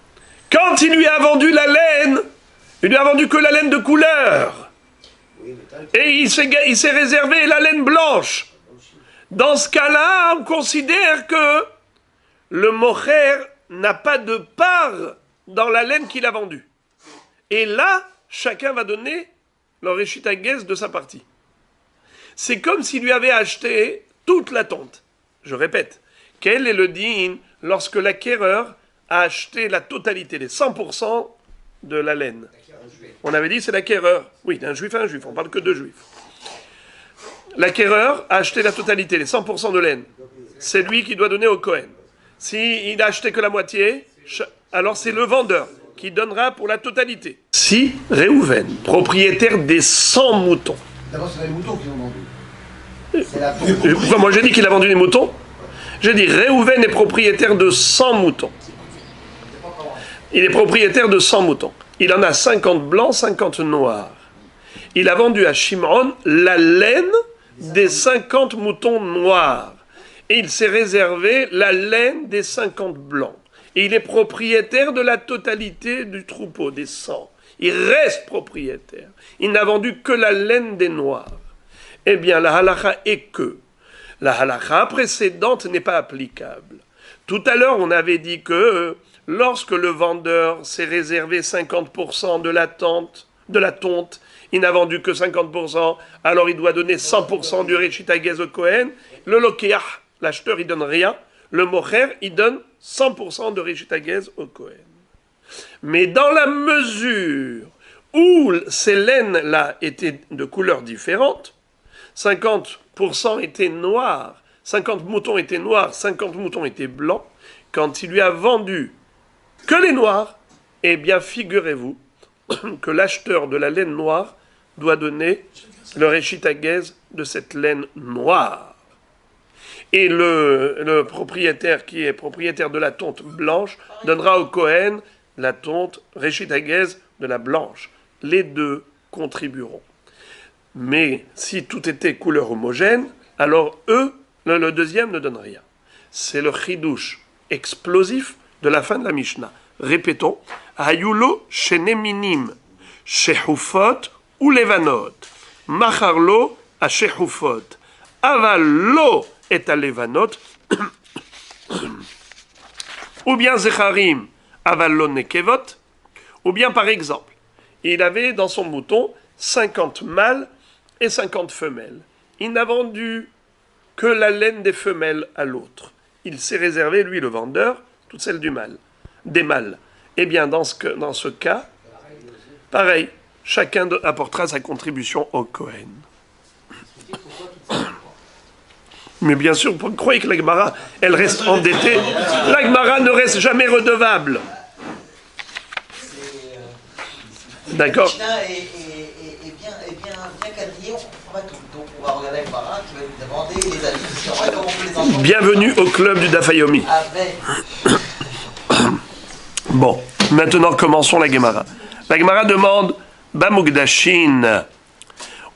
quand il lui a vendu la laine, il lui a vendu que la laine de couleur. Et il s'est réservé la laine blanche. Dans ce cas-là, on considère que le mocher n'a pas de part dans la laine qu'il a vendue. Et là, chacun va donner le réchitagès de sa partie. C'est comme s'il lui avait acheté toute la tonte. Je répète, quel est le din lorsque l'acquéreur a acheté la totalité, les 100% de la laine? On avait dit c'est l'acquéreur. Oui, d'un juif à un juif, on parle que de juifs. L'acquéreur a acheté la totalité, les 100% de laine. C'est lui qui doit donner au Kohen. S'il n'a acheté que la moitié, alors c'est le vendeur qui donnera pour la totalité. Si Réhouven, propriétaire des 100 moutons. D'abord, c'est les moutons qui ont vendu. C'est la Pourquoi moi j'ai dit qu'il a vendu des moutons? J'ai dit Réhouven est propriétaire de 100 moutons. Il est propriétaire de 100 moutons. Il en a 50 blancs, 50 noirs. Il a vendu à Shimron la laine des 50 moutons noirs. Et il s'est réservé la laine des 50 blancs. Et il est propriétaire de la totalité du troupeau, des 100. Il reste propriétaire. Il n'a vendu que la laine des noirs. Eh bien, la halakha est que la halakha précédente n'est pas applicable. Tout à l'heure, on avait dit que lorsque le vendeur s'est réservé 50% de la tonte, il n'a vendu que 50%, alors il doit donner 100% du réchitagès au Kohen. Le lokeach, l'acheteur, il donne rien. Le mocher, il donne 100% de réchitagès au Kohen. Mais dans la mesure où ces laines-là étaient de couleurs différentes, 50% étaient noirs, 50 moutons étaient noirs, 50 moutons étaient blancs, quand il lui a vendu que les noirs, eh bien figurez-vous que l'acheteur de la laine noire doit donner le réchitagès de cette laine noire. Et le propriétaire qui est propriétaire de la tonte blanche donnera au Kohen la tonte réchitagès de la blanche. Les deux contribueront. Mais si tout était couleur homogène, alors eux, le deuxième ne donne rien. C'est le chidouche explosif de la fin de la Mishnah. Répétons. Hayulo sheneminim shehufot ou levanot. Macharlo a shehufot. Avalo et à levanot. Ou bien zecharim avalo nekevot. Ou bien par exemple, il avait dans son mouton 50 mâles et 50 femelles. Il n'a vendu que la laine des femelles à l'autre. Il s'est réservé, lui le vendeur, toute celle du mâle, des mâles. Eh bien, dans ce cas, pareil, chacun apportera sa contribution au Kohen. Mais bien sûr, vous croyez que la Gemara, elle reste endettée. La Gemara ne reste jamais redevable. D'accord. Mishnah est bien quadrillé, on comprend pas tout. Donc on va regarder avec Mara qui va nous demander les avis. Si on voit comment on peut les entendre. Bienvenue au club du Dafayomi. Avec Bon, maintenant commençons la Gemara. La Gemara demande Bamugdashin.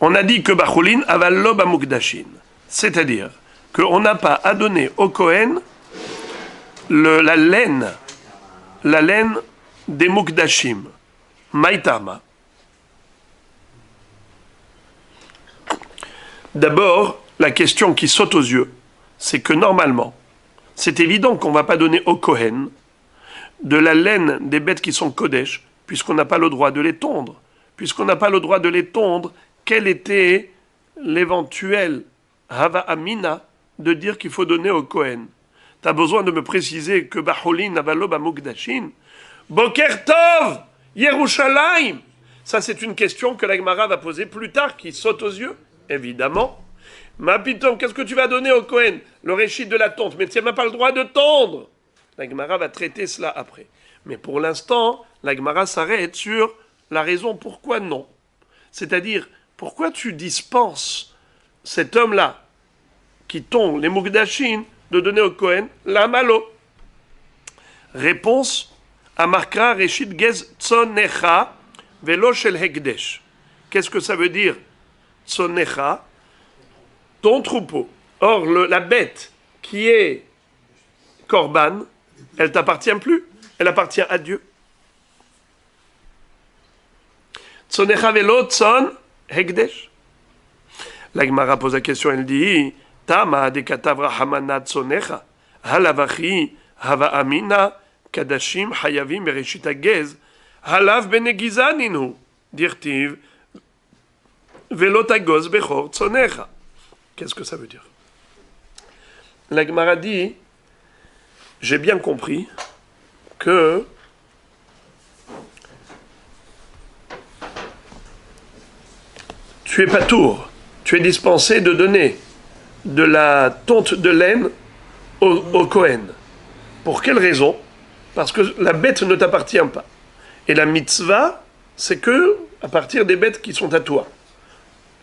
On a dit que Bachulin avallo Bamugdashin. C'est-à-dire qu'on n'a pas à donner au Kohen la laine des Mukdashim. Maïtama. D'abord, la question qui saute aux yeux, c'est que normalement, c'est évident qu'on ne va pas donner au Kohen de la laine des bêtes qui sont Kodesh, puisqu'on n'a pas le droit de les tondre. Puisqu'on n'a pas le droit de les tondre, quel était l'éventuel Hava Amina de dire qu'il faut donner au Kohen? Tu as besoin de me préciser que Baholin Avalo Bamukdashin, Boker Tov, Yerushalayim. Ça, c'est une question que la Gemara va poser plus tard, qui saute aux yeux, évidemment. Ma pitom, qu'est-ce que tu vas donner au Kohen? Le réchit de la tonte, mais tu n'as même pas le droit de tondre. La Gemara va traiter cela après. Mais pour l'instant, la Gemara s'arrête sur la raison pourquoi non. C'est-à-dire, pourquoi tu dispenses cet homme-là, qui tombe les Mukdashin, de donner au Kohen la malo? Réponse à Markra Reshit Gez Tzonecha Velo Shel Hekdesh. Qu'est-ce que ça veut dire Tzonecha? Ton troupeau. Or, la bête qui est Korban, elle t'appartient plus, elle appartient à Dieu. Tzonecha Velo Tzon Hekdesh. La Gemara pose la question, elle dit Tama de Katavra Hamana Tzonecha Halavachi Hava Amina Kadashim Hayavim Bereshit Hagez Halav Benegizaninu Dirtiv Velotagoz Bechor Tzonecha. Qu'est-ce que ça veut dire? La Gemara dit, j'ai bien compris que tu es patour, tu es dispensé de donner de la tonte de laine au Kohen. Pour quelle raison? Parce que la bête ne t'appartient pas. Et la mitzvah, c'est que à partir des bêtes qui sont à toi.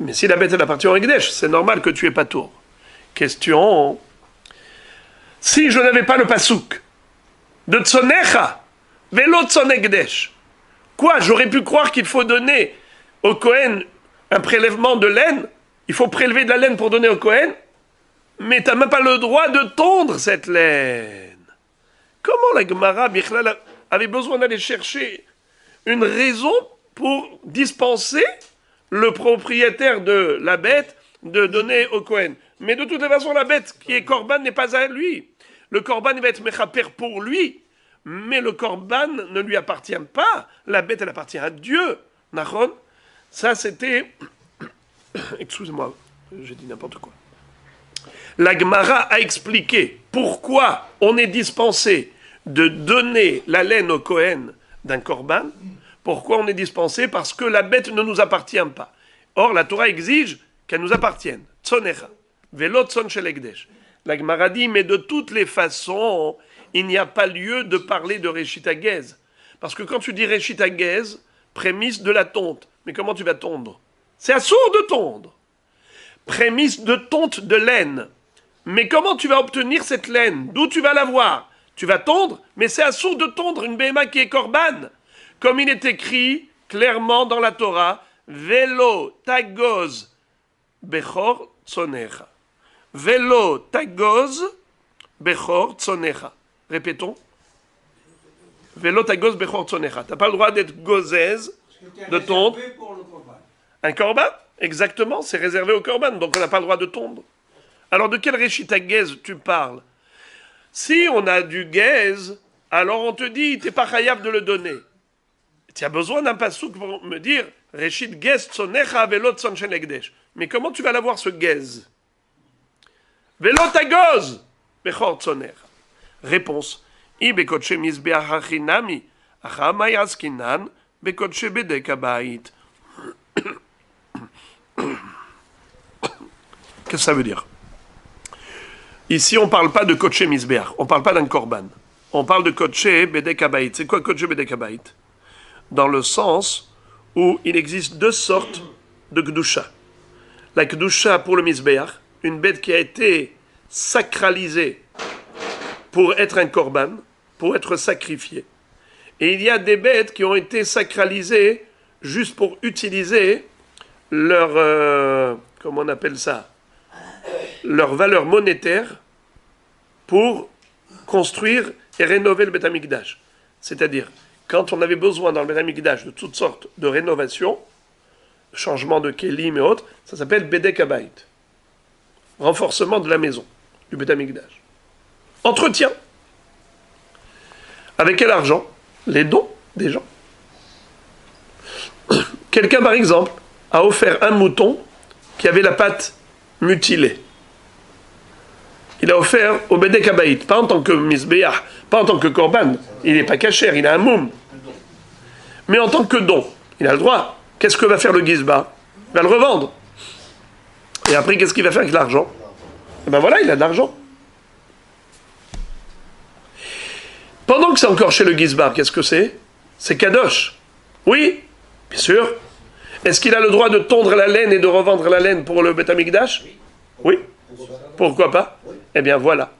Mais si la bête elle appartient au Hekdesh, c'est normal que tu aies patour. Question. Si je n'avais pas le pasouk de Tzonecha, Velo Tzon Hekdesh, quoi, j'aurais pu croire qu'il faut donner au Kohen un prélèvement de laine? Il faut prélever de la laine pour donner au Kohen? Mais tu n'as même pas le droit de tondre cette laine. Comment la Gemara Bichlal avait besoin d'aller chercher une raison pour dispenser le propriétaire de la bête de donner au Kohen? Mais de toutes les façons, la bête qui est Korban n'est pas à lui. Le Korban va être Mechaper pour lui, mais le Korban ne lui appartient pas. La bête, elle appartient à Dieu. Nachon? Ça, c'était... Excusez-moi, j'ai dit n'importe quoi. La Gemara a expliqué pourquoi on est dispensé de donner la laine au Kohen d'un Korban. Pourquoi on est dispensé? Parce que la bête ne nous appartient pas. Or, la Torah exige qu'elle nous appartienne. Tzonecha. Velo tzon shel hekdesh. La Gemara dit, mais de toutes les façons, il n'y a pas lieu de parler de Reshit Hagez. Parce que quand tu dis Reshit Hagez, prémisse de la tonte. Mais comment tu vas tondre? C'est assourd de tondre. Prémisse de tonte de laine. Mais comment tu vas obtenir cette laine? D'où tu vas l'avoir? Tu vas tondre, mais c'est assourd de tondre une béhéma qui est korban. Comme il est écrit clairement dans la Torah, Velo tagoz bechor tzonecha. Velo tagoz bechor tzonecha. Répétons. Velo tagoz bechor tzonecha. Tu n'as pas le droit d'être gozez, de tondre. Un korban? Exactement, c'est réservé au korban, donc on n'a pas le droit de tondre. Alors de quel Reshit Hagez tu parles? Si on a du gaze, alors on te dit, tu n'es pas chayav de le donner. Tu as besoin d'un pasouk pour me dire, Reshit Gez tzonecha velo tzon shel hekdesh. Mais comment tu vas l'avoir ce gaze? Velo tagoz bechor tzonecha. Réponse. I bekodshe mizbeach hachinami, achamay askinan, bekodshe bedek habayit. Qu'est-ce que ça veut dire? Ici, on ne parle pas de Kodshe Mizbeach, on ne parle pas d'un Korban. On parle de Kodshe Bedek Habayit. C'est quoi Kodshe Bedek Habayit? Dans le sens où il existe deux sortes de Kedusha. La Kedusha pour le Mizbeach, une bête qui a été sacralisée pour être un Korban, pour être sacrifiée. Et il y a des bêtes qui ont été sacralisées juste pour utiliser leur... comment on appelle ça? Leur valeur monétaire pour construire et rénover le Beth Amikdash. C'est-à-dire, quand on avait besoin dans le Beth Amikdash de toutes sortes de rénovations, changement de kélim et autres, ça s'appelle Bedek Habayit. Renforcement de la maison, du Beth Amikdash. entretient. Avec quel argent? Les dons des gens. Quelqu'un, par exemple, a offert un mouton qui avait la patte mutilée. Il a offert au Bédek Habayit, pas en tant que misbéach, pas en tant que korban. Il n'est pas cachère, il a un moum. Mais en tant que don, il a le droit. Qu'est-ce que va faire le Gizba? Il va le revendre. Et après, qu'est-ce qu'il va faire avec l'argent? Et ben voilà, il a de l'argent. Pendant que c'est encore chez le Gizba, qu'est-ce que c'est? C'est Kadosh. Oui, bien sûr. Est-ce qu'il a le droit de tondre la laine et de revendre la laine pour le Beth Amikdash? Oui. Pourquoi pas? Eh bien voilà.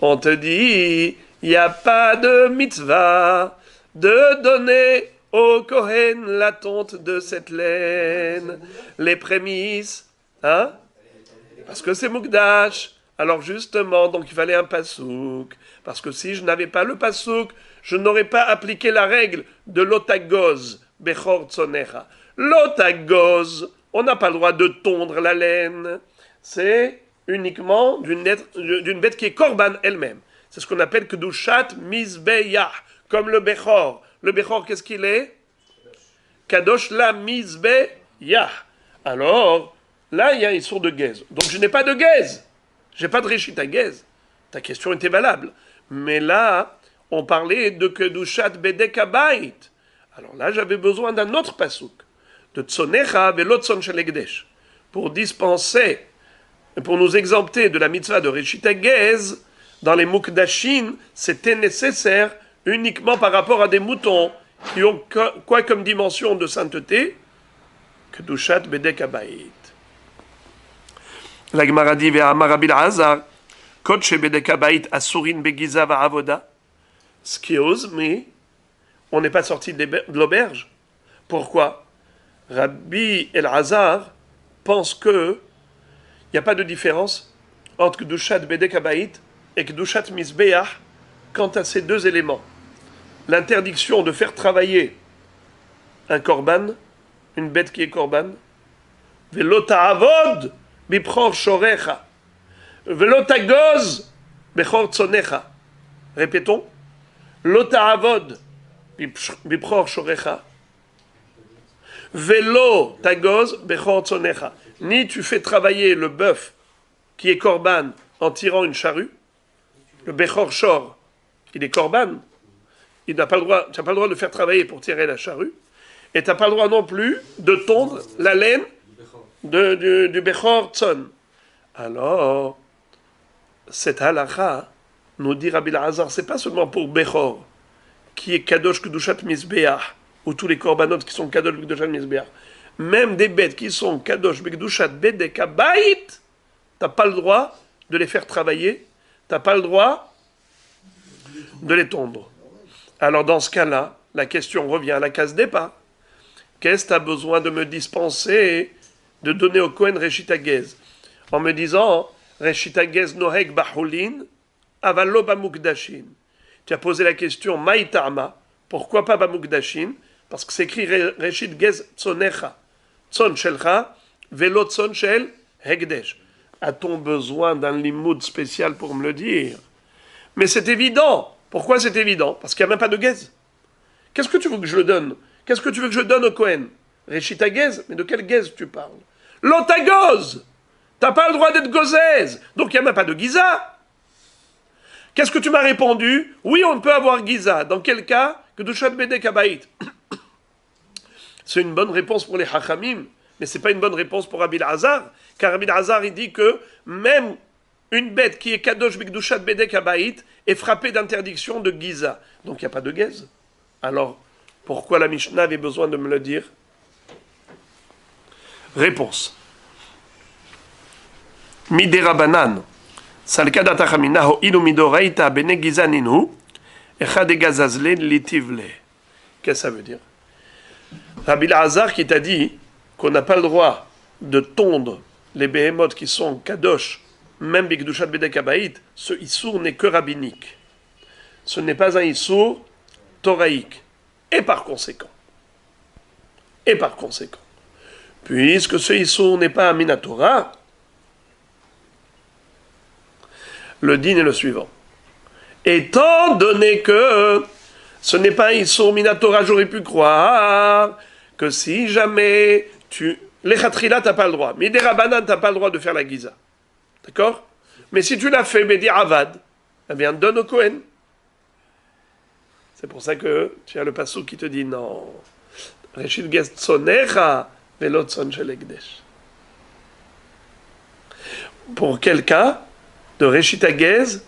On te dit, il n'y a pas de mitzvah de donner au Kohen la tonte de cette laine, les prémices, hein? Parce que c'est Mukdash. Alors justement, donc il fallait un pasouk. Parce que si je n'avais pas le pasouk, je n'aurais pas appliqué la règle de l'otagoz, bechor tsonecha. L'otagoz, on n'a pas le droit de tondre la laine. C'est uniquement d'une bête qui est korban elle-même. C'est ce qu'on appelle kedushat mizbeyah, comme le bechor. Le bechor, qu'est-ce qu'il est? Kadosh la mizbeyah. Alors, là, il y a une source de gaze. Donc, je n'ai pas de gaze. Je n'ai pas de réchita gaze. Ta question était valable. Mais là, on parlait de kedushat bedek habayit. Alors là, j'avais besoin d'un autre pasouk. De tsonecha velotson shel ekdesh. Pour dispenser, pour nous exempter de la mitzvah de réchita gaze, dans les mukdashin, c'était nécessaire uniquement par rapport à des moutons qui ont quoi comme dimension de sainteté? Kedushat bedek habayit. La Gemara dit ve'amar Rabbi Elazar, kodesh bedek habayit asurin begiza va'avoda. Skioz, mais on n'est pas sorti de l'auberge. Pourquoi? Rabbi Elazar pense que il n'y a pas de différence entre kedushat bedek habayit et kedushat mizbeach quant à ces deux éléments. L'interdiction de faire travailler un korban, une bête qui est korban, velo ta'avod bipror shorecha, velo tagoz bechor tsonecha. Répétons, lo ta'avod bipror shorecha, velo tagoz bechor tsonecha. Ni tu fais travailler le bœuf qui est korban en tirant une charrue, le bechor shor, il est korban. Tu n'as pas le droit de faire travailler pour tirer la charrue, et tu n'as pas le droit non plus de tondre la laine du Bechor Tzon. Alors, cette halakha, nous dit Rabbi Elazar, c'est pas seulement pour Bechor, qui est Kadosh Kedushat Mizbeach, ou tous les korbanot qui sont Kadosh Kedushat Mizbeach, même des bêtes qui sont Kadosh Kedushat Bedek Habayit, tu n'as pas le droit de les faire travailler, tu n'as pas le droit de les tondre. Alors dans ce cas-là, la question revient à la case départ. Qu'est-ce que tu as besoin de me dispenser, de donner au Kohen Reshit Hagez? En me disant, Reshit Hagez noheg bahulin, avalo bamukdashin. Tu as posé la question, maïtarma, pourquoi pas bamukdashin? Parce que c'est écrit Reshit Hagez tsonecha, tson shelcha, velo tson shel hegdesh. A-t-on besoin d'un limoud spécial pour me le dire? Mais c'est évident. Pourquoi c'est évident? Parce qu'il n'y a même pas de gaze. Qu'est-ce que tu veux que je le donne? Qu'est-ce que tu veux que je donne au Kohen? Réchita gaze? Mais de quelle gaze tu parles? L'otagoz! T'as pas le droit d'être gozèze! Donc il n'y a même pas de giza! Qu'est-ce que tu m'as répondu? Oui, on peut avoir giza. Dans quel cas? Que de Shat Bedek Habayit. C'est une bonne réponse pour les Hachamim, mais c'est pas une bonne réponse pour Rabbi Elazar, car Rabbi Elazar il dit que même une bête qui est Kadosh Bikdushat Bedek Habayit est frappée d'interdiction de Giza. Donc il n'y a pas de gaze. Alors, pourquoi la Mishnah avait besoin de me le dire? Réponse. Miderabanan. Salkada tachamina ho ilu midoreita bene Giza ninu. Echad egazazle litivle. Qu'est-ce que ça veut dire? Rabbi Elazar qui t'a dit qu'on n'a pas le droit de tondre les behemoths qui sont Kadosh, même Bikdushat Bedek Habayit, ce issour n'est que rabbinique. Ce n'est pas un issour thoraïque. Et par conséquent, puisque ce issour n'est pas un minatora, le din est le suivant. étant donné que ce n'est pas un Issour Minatora, j'aurais pu croire que si jamais les Khatrila, t'as pas le droit. Mais des Rabbanan, t'as pas le droit de faire la Giza. D'accord? Mais si tu l'as fait, Bedi Avad, eh bien, donne au Kohen. C'est pour ça que tu as le passou qui te dit non. Reshit Gez Tzonecha, Velo Tzon Shel Ekdesh. Pour quel cas de Reshit Gez,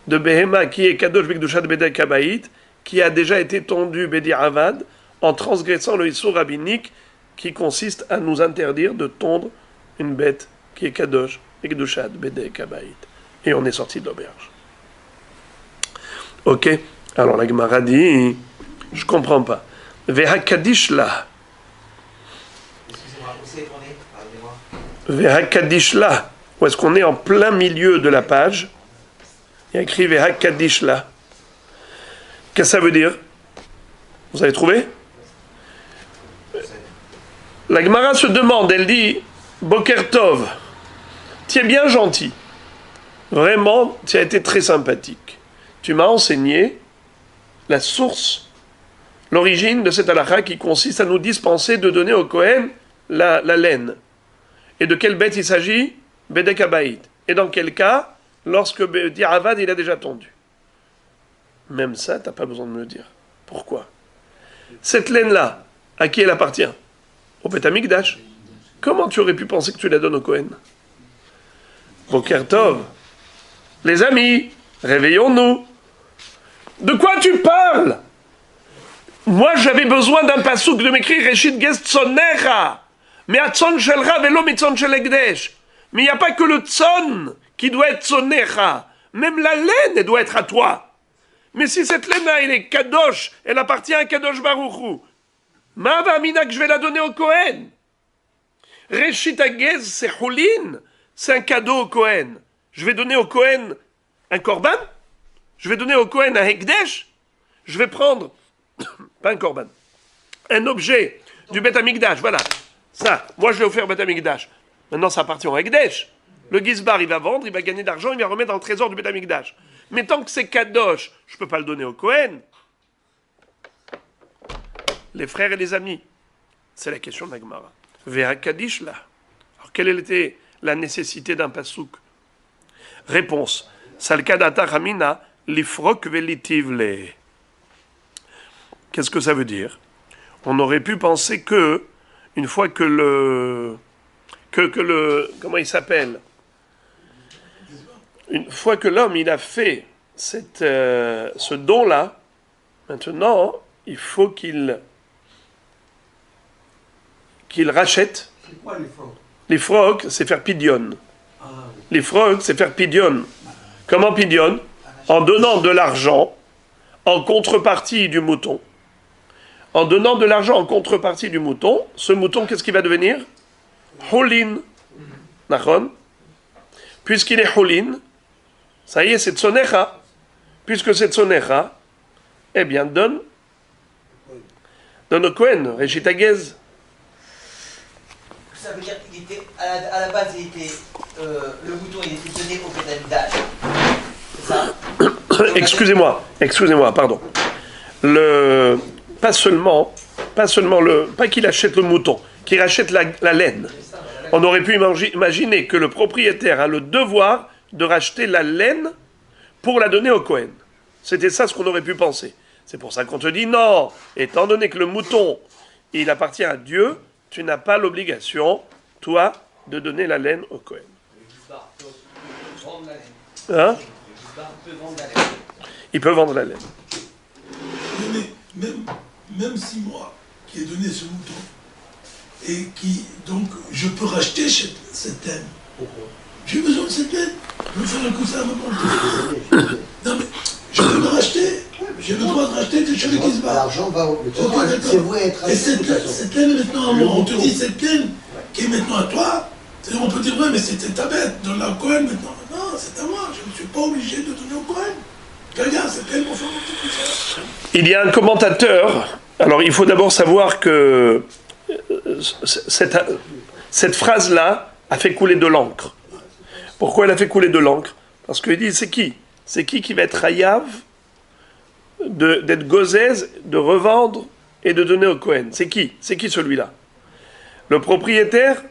de Behema qui est Kadosh Bikdushat Bedek Kabaït, qui a déjà été tondu Bedi Avad en transgressant le Issour rabbinique qui consiste à nous interdire de tondre une bête qui est Kadosh Bikdushat Bedek Kabaït. Et on est sorti de l'auberge. Ok. Alors la Gemara dit, je comprends pas. Veha Kadish la. Excusez-moi, où c'est qu'on est? Pardonnez-moi. Veha Kadish la. Où est-ce qu'on est en plein milieu de la page? Il y a écrit Veha Kadish la. Qu'est-ce que ça veut dire? Vous avez trouvé? La Gemara se demande, elle dit, Boker Tov, tu es bien gentil. Vraiment, tu as été très sympathique. Tu m'as enseigné la source, l'origine de cette halakha qui consiste à nous dispenser de donner au Kohen la laine. Et de quelle bête il s'agit? Bedek Habayit. Et dans quel cas? Lorsque Bedi Avad, il a déjà tondu. Même ça, tu n'as pas besoin de me le dire. Pourquoi? Cette laine-là, à qui elle appartient? Au Beth Amikdash. Comment tu aurais pu penser que tu la donnes au Kohen? Boker Tov. Les amis, réveillons-nous. De quoi tu parles? Moi, j'avais besoin d'un passouk de m'écrire Reshit Gez Tzonecha. Mais à Tzon Shel Rav et lo mitzon Shel Ekdesh. Mais il n'y a pas que le Tzon qui doit être Tzonecha. Même la laine, elle doit être à toi. Mais si cette laine-là, elle est Kadosh, elle appartient à Kadosh Baruch Hu, Ma'ava Amina que je vais la donner au Kohen. Reshit Gez, c'est Hulin. C'est un cadeau au Kohen. Je vais donner au Kohen un korban? Je vais donner au Kohen un Hekdesh? Je vais prendre, pas un korban, un objet du Beth Amikdash, voilà. Ça, moi je l'ai offert au Beth Amikdash. Maintenant ça appartient au Hekdesh. Le Gizbar, il va vendre, il va gagner d'argent, il va remettre dans le trésor du Beth Amikdash. Mais tant que c'est Kadosh, je ne peux pas le donner au Kohen. Les frères et les amis, c'est la question de la Gemara. Veha Kadish là. Alors quelle était la nécessité d'un pasouk? Réponse. Salkadata Ramina lifrok velitivle. Qu'est-ce que ça veut dire? On aurait pu penser que, une fois que le comment il s'appelle? Une fois que l'homme il a fait ce don-là, maintenant il faut qu'il rachète. C'est quoi les frogs? Les frogs, c'est faire pidion. Ah, oui. Les frogs, c'est faire pidion. Comment pidion? En donnant de l'argent en contrepartie du mouton. En donnant de l'argent en contrepartie du mouton, ce mouton, qu'est-ce qu'il va devenir? Holin. Nachon. Puisqu'il est Holin, ça y est, c'est Tzonecha. Puisque c'est Tzonecha, eh bien, donne au Kohen, Reshit Gez. Ça veut dire qu'il était, à la base, il était, le mouton il était donné au Beth Amikdash. C'est ça? Excusez-moi, pardon. Pas qu'il achète le mouton, qu'il rachète la laine. On aurait pu imaginer que le propriétaire a le devoir de racheter la laine pour la donner au Kohen. C'était ça ce qu'on aurait pu penser. C'est pour ça qu'on te dit non, étant donné que le mouton, il appartient à Dieu, tu n'as pas l'obligation, toi, de donner la laine au Kohen. Le Gizbar peut vendre la laine. Hein? Le Gizbar peut vendre la laine. Il peut vendre la laine. Mais même si moi, qui ai donné ce mouton, et qui, donc, je peux racheter cette laine. J'ai besoin de cette laine. Je veux faire un coussin à ma montre. Non mais, je peux le racheter. J'ai le droit de racheter chez le Gizbar. L'argent va au. Ok, C'est vrai être et cette laine est maintenant à moi. On te dit cette laine qui est maintenant à toi. C'est-à-dire, on peut dire, ouais, mais c'était ta bête, donne-la au Kohen maintenant. Non, c'est à moi. Je ne suis pas obligé de donner au Kohen. Regarde, cette laine pour faire mon petit coussin. Il y a un commentateur. Alors, il faut d'abord savoir que cette phrase-là a fait couler de l'encre. Pourquoi elle a fait couler de l'encre? Parce qu'il dit, c'est qui? c'est qui va être hayav d'être gozez, de revendre et de donner au Kohen? C'est qui celui-là? Le propriétaire,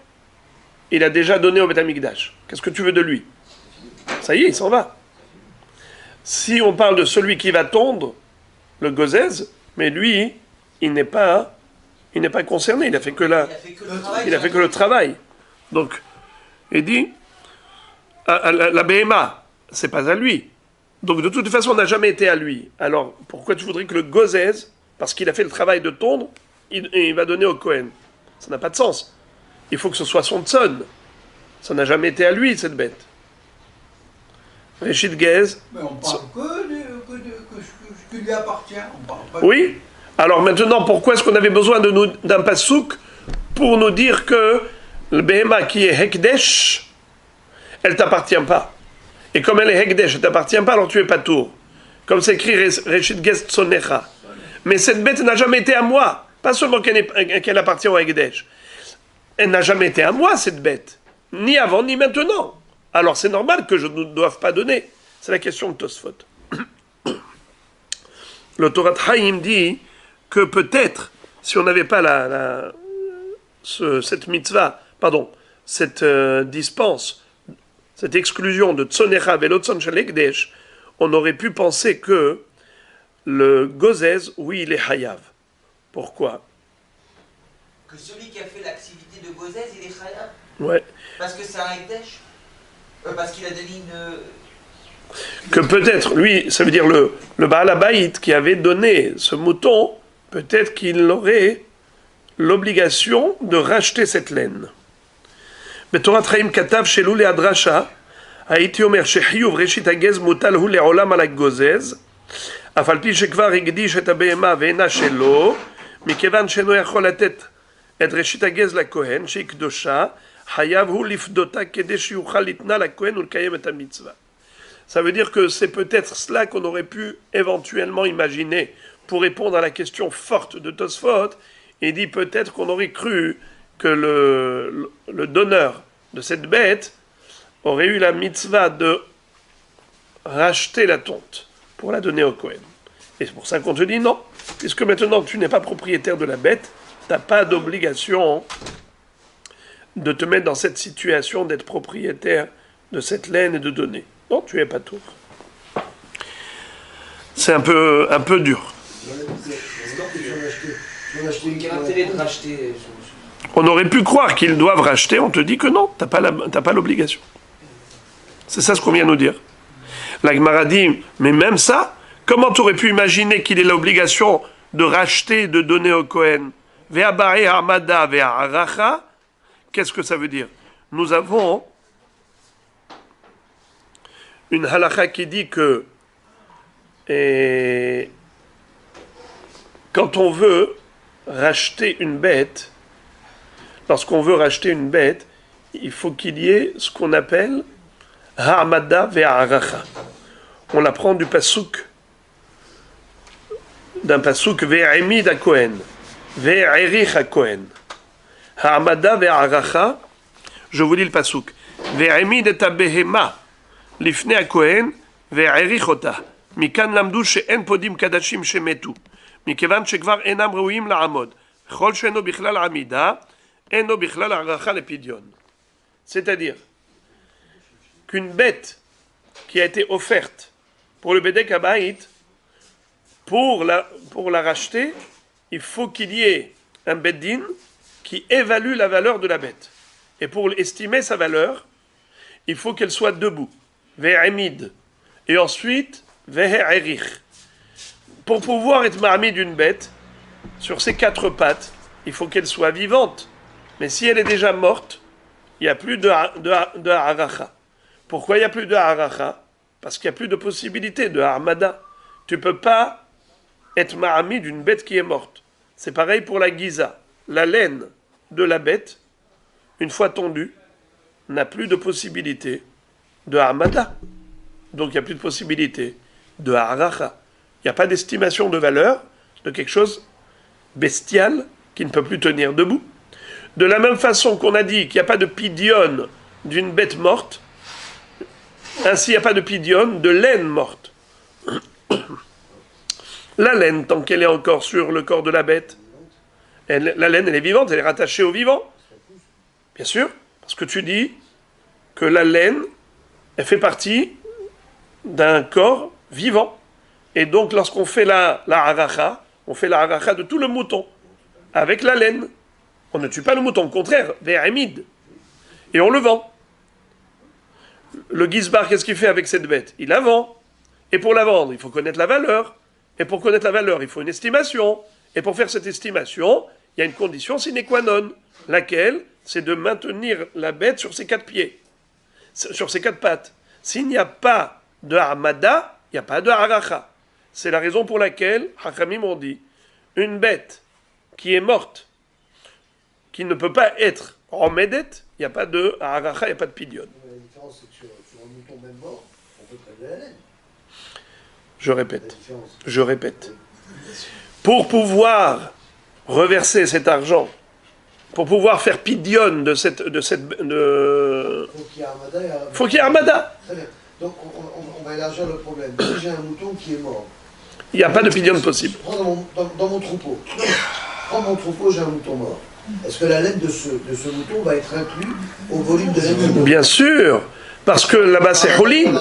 il a déjà donné au Beth Amikdash. Qu'est-ce que tu veux de lui? Ça y est, il s'en va. Si on parle de celui qui va tondre, le gozez, mais lui, il n'est pas concerné, il a fait que le travail. Donc, il dit, la BMA, c'est pas à lui. Donc, de toute façon, on n'a jamais été à lui. Alors, pourquoi tu voudrais que le gozez, parce qu'il a fait le travail de tondre, il va donner au Kohen? Ça n'a pas de sens. Il faut que ce soit son tson. Ça n'a jamais été à lui, cette bête. Réchid Gez. Mais on parle que ce qui lui appartient. On parle pas Oui. Alors maintenant, pourquoi est-ce qu'on avait besoin d'un pasouk pour nous dire que le Behema qui est Hekdesh, elle t'appartient pas? Et comme elle est Hekdesh, elle t'appartient pas, alors tu es pas tour. Comme c'est écrit Réchid Gez Tsonecha. Mais cette bête n'a jamais été à moi. Pas seulement qu'elle appartient au Hekdesh. Elle n'a jamais été à moi, cette bête. Ni avant, ni maintenant. Alors c'est normal que je ne doive pas donner. C'est la question de Tosfot. Le Torah Chaim dit que peut-être, si on n'avait pas cette mitzvah, cette dispense, cette exclusion de Tsonecha Velotzon Shel Hekdesh, on aurait pu penser que le gozez, oui, il est hayav. Pourquoi? Que celui qui a fait l'activité de gozez, il est chayav. Ouais. Parce que c'est un Hekdesh. Parce qu'il a donné une... Que peut-être, lui, ça veut dire le Baal Habayit qui avait donné ce mouton, peut-être qu'il aurait l'obligation de racheter cette laine. בתורת חיים כתב שלו להדרשה, הייתי אומר שחיוב ראשית הגז מוטל הוא לעולם על הגוזז, אף על פי שכבר הקדיש את הבהמה ואינה שלו, מכיוון שאינו יכול לתת את ראשית הגז לכהן, שהיא קדושה, חייב הוא לפדותה כדי שיוכל לתנה לכהן ולקיים את המצווה. Ça veut dire que c'est peut-être cela qu'on aurait pu éventuellement imaginer pour répondre à la question forte de Tosfot. Il dit peut-être qu'on aurait cru que le donneur de cette bête aurait eu la mitzvah de racheter la tonte pour la donner au Kohen. Et c'est pour ça qu'on te dit non, puisque maintenant tu n'es pas propriétaire de la bête, tu n'as pas d'obligation de te mettre dans cette situation d'être propriétaire de cette laine et de donner. Non, tu n'es pas tour. C'est un peu dur. Quel intérêt de racheter? On aurait pu croire qu'ils doivent racheter, on te dit que non, tu n'as pas l'obligation. C'est ça ce qu'on vient nous dire. La Gemara dit, mais même ça, comment tu aurais pu imaginer qu'il ait l'obligation de racheter, de donner au Kohen? Ve'abare ha'amada ve'ha'aracha. Qu'est-ce que ça veut dire? Nous avons une halakha qui dit que quand on veut racheter une bête, lorsqu'on veut racheter une bête, il faut qu'il y ait ce qu'on appelle ha'amada ve'ha'aracha. On l'apprend du pasouk, d'un pasouk ve'amid à Kohen, ve'erich à Kohen. Ha'amada ve'ha'aracha, je vous lis le pasouk. Ve'amid et behema לפני הכהן והעריך אותה. מכאן למדו שאין פודים קדשים שמתו, מכיוון שכבר אינם ראויים לעמוד. ככל שאינו בכלל עמידה, אינו בכלל הערכה לפדיון. C'est-à-dire qu'une bête qui a été offerte pour le Bedek Habayit, pour la racheter, il faut qu'il y ait un Beddin qui évalue la valeur de la bête. Et pour estimer sa valeur, il faut qu'elle soit debout. Ve'amid. Et ensuite, ve'erich. Pour pouvoir être ma'amid d'une bête, sur ses quatre pattes, il faut qu'elle soit vivante. Mais si elle est déjà morte, il n'y a plus de haracha. Pourquoi il n'y a plus de haracha? Parce qu'il n'y a plus de possibilité de harmada. Tu ne peux pas être ma'amid d'une bête qui est morte. C'est pareil pour la giza. La laine de la bête, une fois tondue, n'a plus de possibilité de Hamada. Donc il n'y a plus de possibilité de Haracha. Il n'y a pas d'estimation de valeur de quelque chose bestial qui ne peut plus tenir debout. De la même façon qu'on a dit qu'il n'y a pas de pidion d'une bête morte, Ainsi, il n'y a pas de pidion, de laine morte. La laine, tant qu'elle est encore sur le corps de la bête, la laine, elle est vivante, elle est rattachée au vivant. Bien sûr, parce que tu dis que la laine, elle fait partie d'un corps vivant. Et donc, lorsqu'on fait la haracha, on fait la haracha de tout le mouton, avec la laine. On ne tue pas le mouton, au contraire, ve'amid. Et on le vend. Le gizbar, qu'est-ce qu'il fait avec cette bête? Il la vend. Et pour la vendre, il faut connaître la valeur. Et pour connaître la valeur, il faut une estimation. Et pour faire cette estimation, il y a une condition sine qua non, laquelle, c'est de maintenir la bête sur ses 4 pieds, sur ses 4 pattes. S'il n'y a pas de hamada, il n'y a pas de haracha. C'est la raison pour laquelle, Hachamim ont dit, une bête qui est morte, qui ne peut pas être remédet, il n'y a pas de haracha, il n'y a pas de pidion. La différence, c'est que sur un mouton même mort, on peut prélever la laine. Je répète. Pour pouvoir reverser cet argent, pour pouvoir faire pidion de cette faut qu'il y ait armada. Très bien. Donc on va élargir le problème. Si j'ai un mouton qui est mort, il n'y a pas de pidion possible. Je prends dans mon troupeau. Dans mon troupeau, j'ai un mouton mort. Est-ce que la laine de ce mouton va être inclus au volume de laine? Bien sûr, parce que là-bas c'est Holim.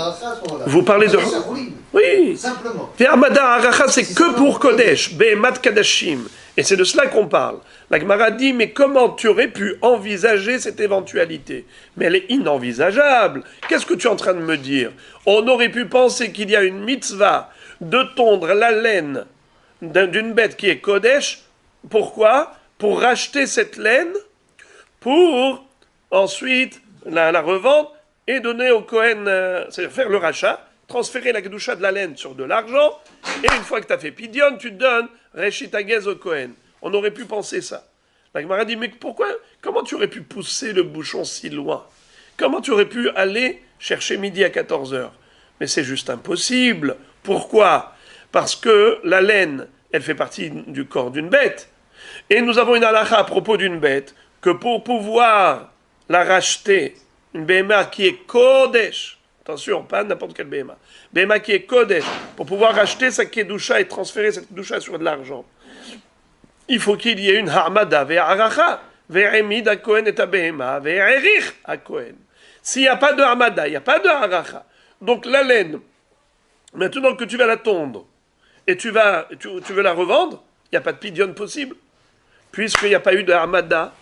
Vous parlez de... Oui. Simplement. Et Armada Haracha, c'est que pour Kodesh, Behemat Kadashim. Et c'est de cela qu'on parle. La Gemara dit, mais comment tu aurais pu envisager cette éventualité? Mais elle est inenvisageable. Qu'est-ce que tu es en train de me dire? On aurait pu penser qu'il y a une mitzvah de tondre la laine d'une bête qui est Kodesh. Pourquoi? Pour racheter cette laine, pour ensuite la revendre et donner au Kohen, c'est-à-dire faire le rachat, transférer la kedusha de la laine sur de l'argent, et une fois que tu as fait pidion, tu donnes Reshit Hagez au Kohen. On aurait pu penser ça. La Gemara dit, mais pourquoi? Comment tu aurais pu pousser le bouchon si loin? Comment tu aurais pu aller chercher midi à 14h? Mais c'est juste impossible. Pourquoi? Parce que la laine, elle fait partie du corps d'une bête. Et nous avons une halakha à propos d'une bête, que pour pouvoir la racheter, une béma qui est Kodesh, attention, pas n'importe quelle béma, béma qui est Kodesh, pour pouvoir racheter sa kedusha et transférer cette kedusha sur de l'argent, il faut qu'il y ait une harmada ve'aracha, ve'emid à Kohen et à béma, ve'erich à Kohen. S'il n'y a pas de harmada, il n'y a pas de haracha. Donc la laine, maintenant que tu vas la tondre, et tu veux la revendre, il n'y a pas de pidion possible. Puisqu'il n'y a pas eu de harmada,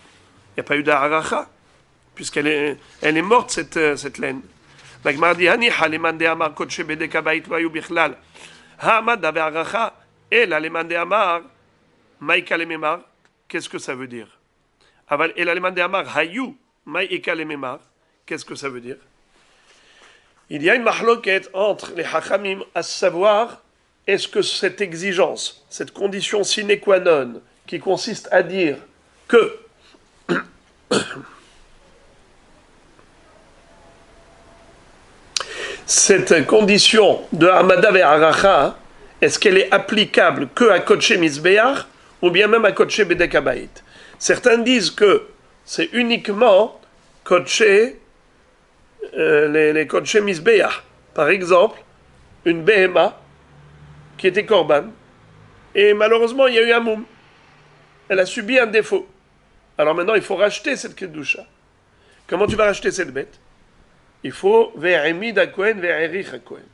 il n'y a pas eu de haracha, puisqu'elle est morte, cette laine. La Gemara dit, Hanicha leman de amar kodshe bedek habayit lo hayu bichlal. Ha'amada ve'haracha, ela leman de amar, maïka lememar. Qu'est-ce que ça veut dire? Aval ela leman de amar, hayu, maïka lememar. Qu'est-ce que ça veut dire? Il y a une mahloket entre les hachamim à savoir, est-ce que cette exigence, cette condition sine qua non, qui consiste à dire que cette condition de Hamada ve'aracha, est-ce qu'elle est applicable que à Kodshe Mizbeach ou bien même à Kodshe Bedek Habayit? Certains disent que c'est uniquement Kodshe, les Kodshe Mizbeach. Par exemple, une Behema qui était Korban, et malheureusement il y a eu un moum. Elle a subi un défaut. Alors maintenant, il faut racheter cette kedusha. Comment tu vas racheter cette bête? Il faut ve'emid à Kohen, ve'erich à Kohen.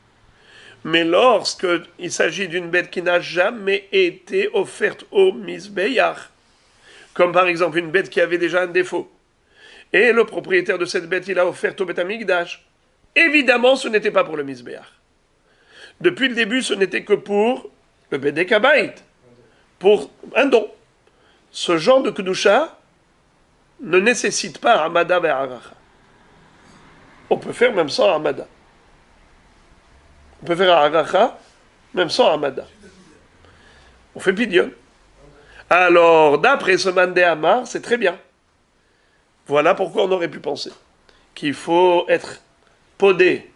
Mais lorsqu'il s'agit d'une bête qui n'a jamais été offerte au Mizbeach, comme par exemple une bête qui avait déjà un défaut, et le propriétaire de cette bête, il a offert au Beth Amikdash, évidemment, ce n'était pas pour le Mizbeach. Depuis le début, ce n'était que pour le Bedek Habayit, pour un don. Ce genre de kedusha ne nécessite pas Hamada ve'aracha. On peut faire même sans Hamada. On peut faire Haracha même sans Hamada. On fait pidion. Alors, d'après ce Mandé Amar, c'est très bien. Voilà pourquoi on aurait pu penser qu'il faut être podé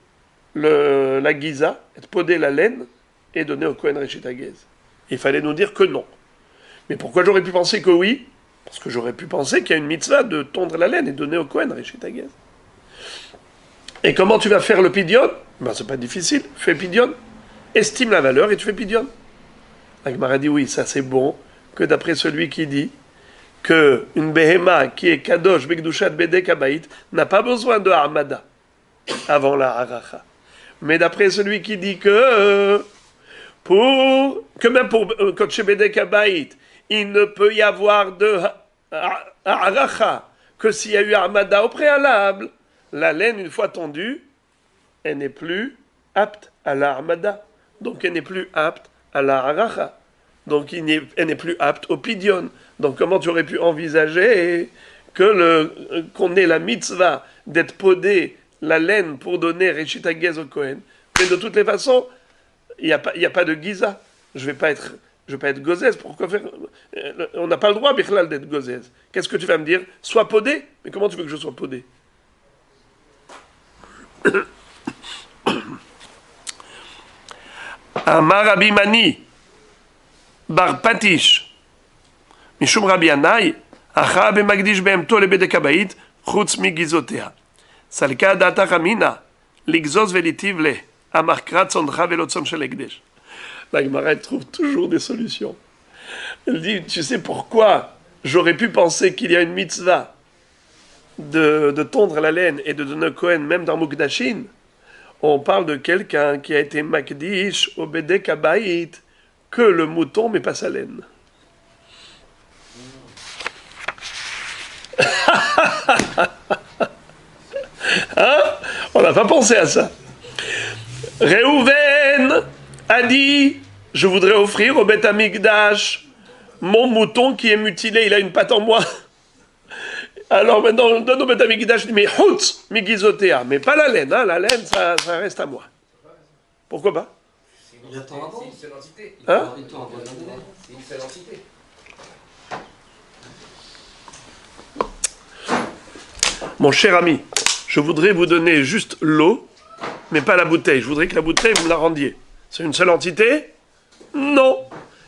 la giza, être podé la laine et donner au Kohen Reshit Hagez. Il fallait nous dire que non. Mais pourquoi j'aurais pu penser que oui? Parce que j'aurais pu penser qu'il y a une mitzvah de tondre la laine et donner au Kohen Reshit Hagez. Et comment tu vas faire le pidion? Ben, c'est pas difficile. Fais pidion. Estime la valeur et tu fais pidion. La Gemara dit oui, ça c'est bon, que d'après celui qui dit que une behema qui est kadosh bekdushat bedek habayit n'a pas besoin de armada avant la haracha. Mais d'après celui qui dit que même pour kodesh bedek habayit, il ne peut y avoir de haracha que s'il y a eu armada au préalable, la laine une fois tondue, elle n'est plus apte à la armada, donc elle n'est plus apte à la haracha. Donc elle n'est plus apte au pidion. Donc comment tu aurais pu envisager qu'on ait la mitzvah d'être podé la laine pour donner Reshit Hagez au Kohen? Mais de toutes les façons, il n'y a pas de Giza. Je vais pas être gozès. Pourquoi faire? On n'a pas le droit, Bichlal, d'être gozès. Qu'est-ce que tu vas me dire? Sois podé? Mais comment tu veux que je sois podé? Amar Rabbi Mani bar Patish Mishum Rabbi Anai Acha b'magdish behemto lebedek habayit chutz migizotea Salka data chamina ligzos velitiv le amar krat sondcha velotzon shel ekdesh. La Gemara trouve toujours des solutions. Elle dit, tu sais pourquoi j'aurais pu penser qu'il y a une mitzvah de tondre la laine et de donner un Kohen même dans Mukdashin? On parle de quelqu'un qui a été makdish au bedek habayit que le mouton mais pas sa laine. Hein? On n'a pas pensé à ça. Réhouven a dit, je voudrais offrir au Beth Amikdash mon mouton qui est mutilé, il a une patte en moi. Alors maintenant, on donne au Beth Amikdash, mais chutz migizotea, mais pas la laine, hein? La laine, ça reste à moi. Pourquoi pas? Il attend avant. C'est une seule entité. Hein? C'est une seule entité. Mon cher ami, je voudrais vous donner juste l'eau, mais pas la bouteille. Je voudrais que la bouteille, vous me la rendiez. C'est une seule entité? Non.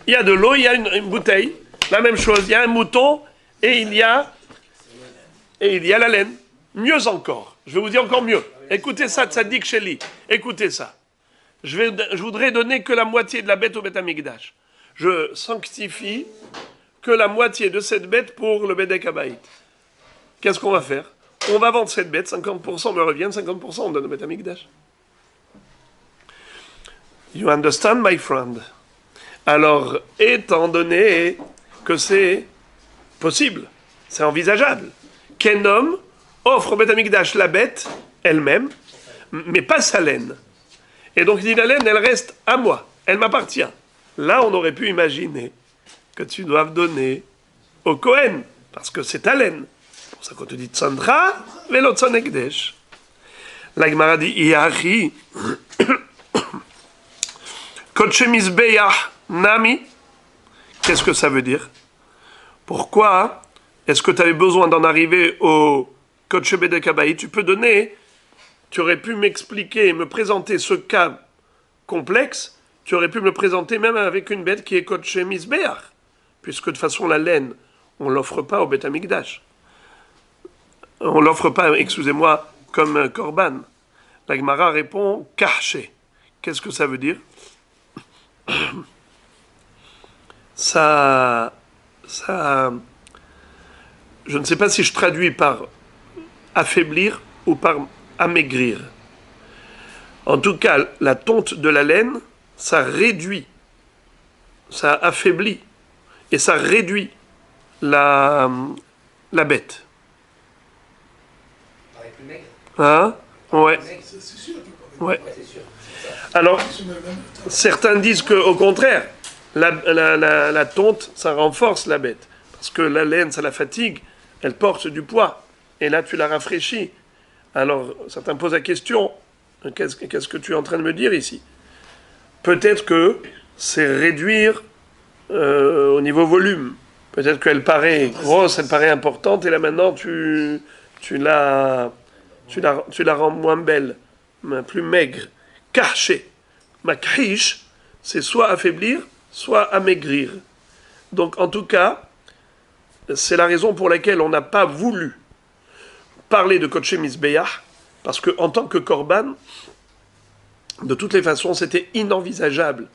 Il y a de l'eau, il y a une bouteille. La même chose, il y a un mouton et il y a la laine. Mieux encore. Je vais vous dire encore mieux. Écoutez ça, Tzadik Sheli. Écoutez ça. Je voudrais donner que la moitié de la bête au Beth Amikdash. Je sanctifie que la moitié de cette bête pour le Bedek Habayit. Qu'est-ce qu'on va faire? On va vendre cette bête, 50% me reviennent, 50% on donne au Beth Amikdash. You understand, my friend? Alors, étant donné que c'est possible, c'est envisageable, qu'un homme offre au Beth Amikdash la bête elle-même, mais pas sa laine. Et donc il dit, la laine, elle reste à moi, elle m'appartient. Là, on aurait pu imaginer que tu doives donner au Kohen, parce que c'est ta laine. C'est pour ça qu'on te dit Tsandra, velotzon ekdesh. La Gemara dit, Iachi, Kodshe Mizbeach Nami. Qu'est-ce que ça veut dire? Pourquoi est-ce que tu avais besoin d'en arriver au Kodshe Bedek Habayit? Tu peux donner, tu aurais pu m'expliquer et me présenter ce cas complexe, tu aurais pu me le présenter même avec une bête qui est Kodshe Mizbeach, puisque de toute façon la laine, on ne l'offre pas au Beth Amikdash. On ne l'offre pas, excusez-moi, comme Korban. La Gemara répond Karché. Qu'est-ce que ça veut dire? Ça, je ne sais pas si je traduis par affaiblir ou par amaigrir. En tout cas, la tonte de la laine, ça réduit, ça affaiblit et ça réduit la bête. Paraît plus maigre. Hein? Ouais. C'est sûr. Ouais. Ouais, c'est sûr. Alors, certains disent qu'au contraire, la tonte, ça renforce la bête. Parce que la laine, ça la fatigue, elle porte du poids. Et là, tu la rafraîchis. Alors, certains posent la question, qu'est-ce que tu es en train de me dire ici? Peut-être que c'est réduire au niveau volume. Peut-être qu'elle paraît grosse, elle paraît importante, et là maintenant, tu la rends moins belle, plus maigre. Caché. Makhish, c'est soit affaiblir, soit amaigrir. Donc, en tout cas, c'est la raison pour laquelle on n'a pas voulu parler de Kodshe Mizbeach Parce que en tant que korban, de toutes les façons, c'était inenvisageable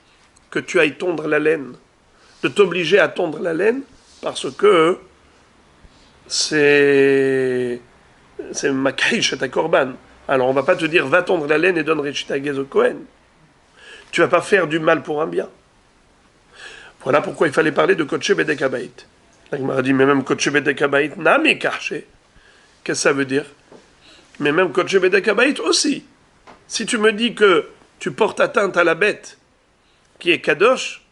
que tu ailles tondre la laine, de t'obliger à tondre la laine, parce que c'est makhish à ta korban. Alors on va pas te dire va tondre la laine et donne Reshit Hagez au Kohen. Tu vas pas faire du mal pour un bien. Voilà pourquoi il fallait parler de Kodesh Bedek Habayit. La Gemara dit mais même Kodesh Bedek Habayit nami karché. Qu'est-ce que ça veut dire? Mais même Kodesh Bedek Habayit aussi. Si tu me dis que tu portes atteinte à la bête qui est Kadosh,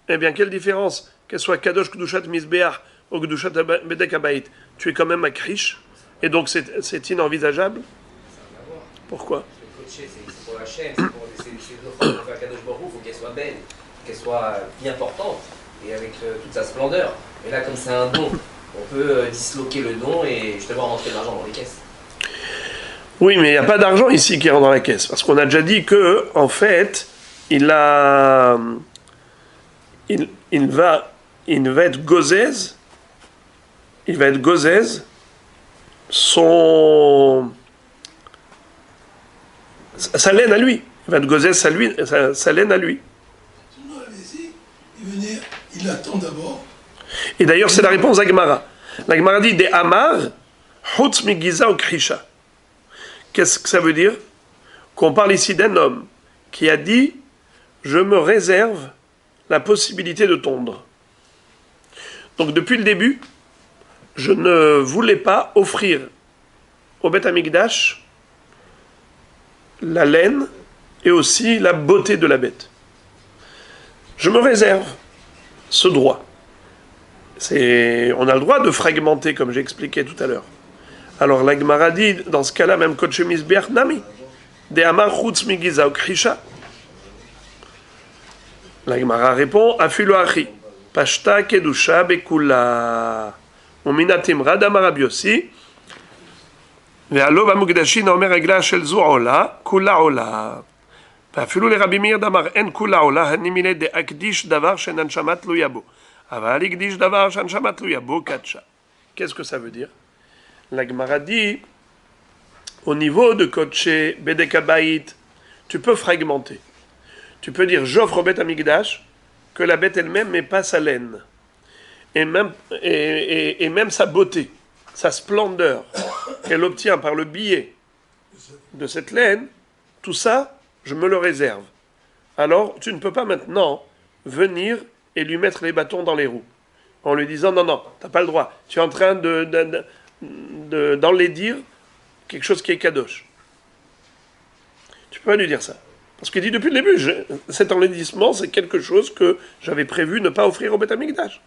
eh bien quelle différence qu'elle soit Kadosh Kedushat Mizbeach ou Kedushat Bedek Habayit, tu es quand même makrish, et donc c'est inenvisageable. Pourquoi? Parce que le coaché, c'est pour la chaîne, c'est pour faire Kadosh Baruch Hu, il faut qu'elle soit belle, qu'elle soit bien portante, et avec toute sa splendeur. Et là, comme c'est un don, on peut disloquer le don et justement rentrer de l'argent dans les caisses. Oui, mais il n'y a pas d'argent ici qui rentre dans la caisse, parce qu'on a déjà dit que, en fait, il va être gozez, sa laine à lui. Il va être gozez sa laine à lui. Non, mais ici, il venait, il attend d'abord. Et d'ailleurs, c'est la réponse d'Agmara. L'Agmara dit des Amar, Hutz mi Giza ou Krisha. Qu'est-ce que ça veut dire? Qu'on parle ici d'un homme qui a dit je me réserve la possibilité de tondre. Donc depuis le début, je ne voulais pas offrir au Beth Amikdash la laine et aussi la beauté de la bête. Je me réserve ce droit. On a le droit de fragmenter, comme j'ai expliqué tout à l'heure. Alors la Gemara dit, dans ce cas-là, même Kodesh Mizbeach Nami, de Amar Chutz Migiza ou Krisha. La Gemara répond, Afilu Achi, Pashta Kedusha Bekula, Uminatim Radam Arabiosi, Ve'alo Bamugdashin Omer Regla Shel Zu Ola, Kula Ola. ואפילו לרבי מאיר דאמר אין כולה עולה הנימיני דאקדיש דבר שננשמה תלויה בו. אבל הקדיש דבר שהנשמה תלויה בו קדשה. Qu'est-ce que ça veut dire? La Gemara dit, au niveau de Kodesh Bedek Habayit, tu peux fragmenter. Tu peux dire, j'offre au Beth Amikdash que la bête elle-même n'est pas sa laine. Et même sa beauté, sa splendeur, qu'elle obtient par le biais de cette laine, tout ça, je me le réserve. Alors, tu ne peux pas maintenant venir et lui mettre les bâtons dans les roues, en lui disant, non, tu n'as pas le droit. Tu es en train d'enlaidir quelque chose qui est kadosh. Tu peux pas lui dire ça. Parce qu'il dit depuis le début, cet enlaidissement, c'est quelque chose que j'avais prévu ne pas offrir au Beth Amikdash.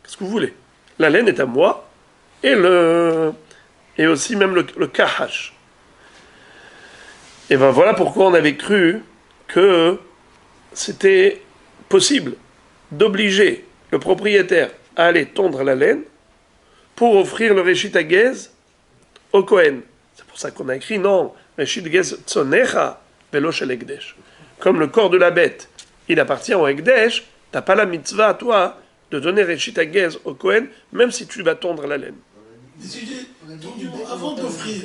Qu'est-ce que vous voulez? La laine est à moi, et aussi même le kahash. Et ben voilà pourquoi on avait cru que c'était possible d'obliger le propriétaire à aller tondre la laine pour offrir le Reshit Hagez au Kohen. C'est pour ça qu'on a écrit non, Reshit Hagez tzonecha velo shel Ekdesh. Comme le corps de la bête, il appartient au Ekdesh, t'as pas la mitzvah à toi de donner Reshit Hagez au Kohen, même si tu vas tondre la laine. Mais si j'ai tendu avant d'offrir,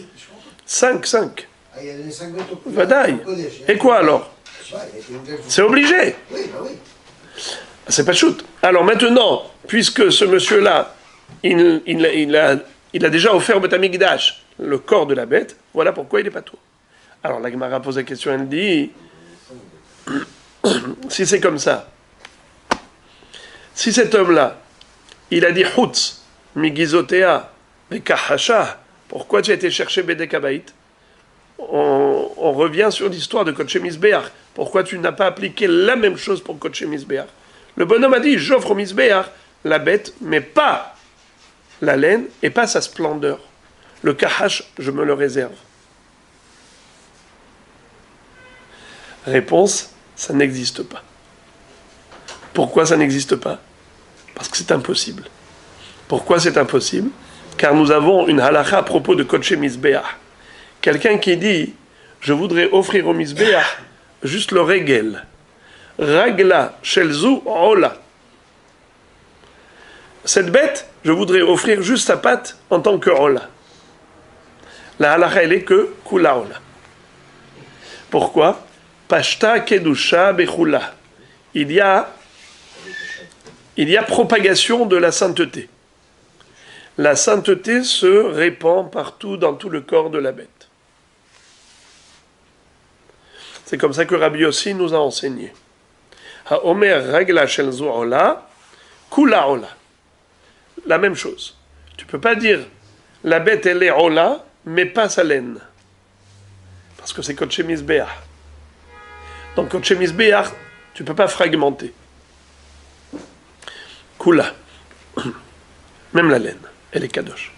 5. Ah, il a donné 5 bêtes au Kodesh. Vadaï. Et quoi alors? C'est obligé. Oui, bah oui. C'est pas shoot. Alors maintenant, puisque ce monsieur-là, il a déjà offert au Beth Amikdash le corps de la bête, voilà pourquoi il est pas tout. Alors la Gemara pose la question, elle dit, si c'est comme ça, si cet homme-là, il a dit Hutz, Migizotea, Vekahasha, pourquoi tu as été chercher Bedek Habayit? On revient sur l'histoire de Kodesh Mizbeach. Pourquoi tu n'as pas appliqué la même chose pour Kodesh Mizbeach? Le bonhomme a dit, j'offre au Mizbeach la bête, mais pas la laine et pas sa splendeur. Le kahash, je me le réserve. Réponse, ça n'existe pas. Pourquoi ça n'existe pas? Parce que c'est impossible. Pourquoi c'est impossible? Car nous avons une halakha à propos de Kodesh Mizbeach. Quelqu'un qui dit, je voudrais offrir au Mizbeach juste le regel. Ragla shelzu ola. Cette bête, je voudrais offrir juste sa patte en tant que ola. La halakha, elle est que kula ola. Pourquoi? Pashta kedusha bechula. Il y a propagation de la sainteté. La sainteté se répand partout dans tout le corps de la bête. C'est comme ça que Rabbi Yossi nous a enseigné. Haomer ragla shel zu ola, kula ola. La même chose. Tu peux pas dire la bête elle est ola, mais pas sa laine. Parce que c'est Kodesh Mizbeach. Donc Kodesh Mizbeach, tu peux pas fragmenter. Kula. Même la laine, elle est kadosh.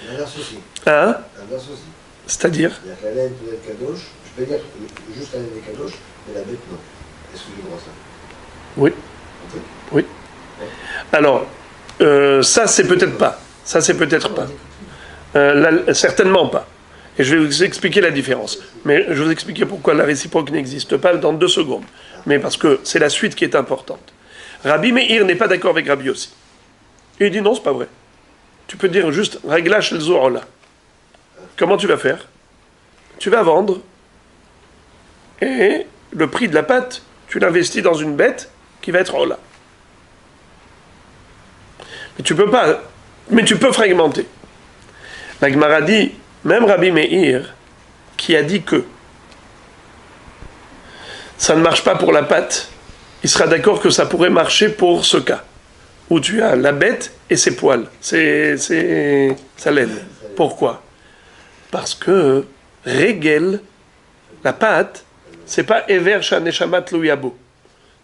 L'inverse aussi. Hein? L'inverse aussi. C'est-à-dire? C'est-à-dire que la laine peut être kadosh, je peux dire juste la laine est kadosh, mais la bête non. Est-ce que j'ai le droit à ça? Oui. Ok. Oui. Alors, ça c'est peut-être pas. Ça c'est peut-être pas. Certainement pas. Et je vais vous expliquer la différence. Mais je vais vous expliquer pourquoi la réciproque n'existe pas dans 2 secondes. Mais parce que c'est la suite qui est importante. Rabbi Meir n'est pas d'accord avec Rabbi Yossi. Il dit non, c'est pas vrai. Tu peux dire juste Ragla shel zu ola. Comment tu vas faire? Tu vas vendre et le prix de la pâte, tu l'investis dans une bête qui va être ola. Mais tu peux pas. Mais tu peux fragmenter. La Gemara dit, même Rabbi Meir, qui a dit que ça ne marche pas pour la pâte, il sera d'accord que ça pourrait marcher pour ce cas, où tu as la bête et ses poils, sa laine. Pourquoi? Parce que Régel, la pâte, c'est pas Ever Shaneshamat Louyabo.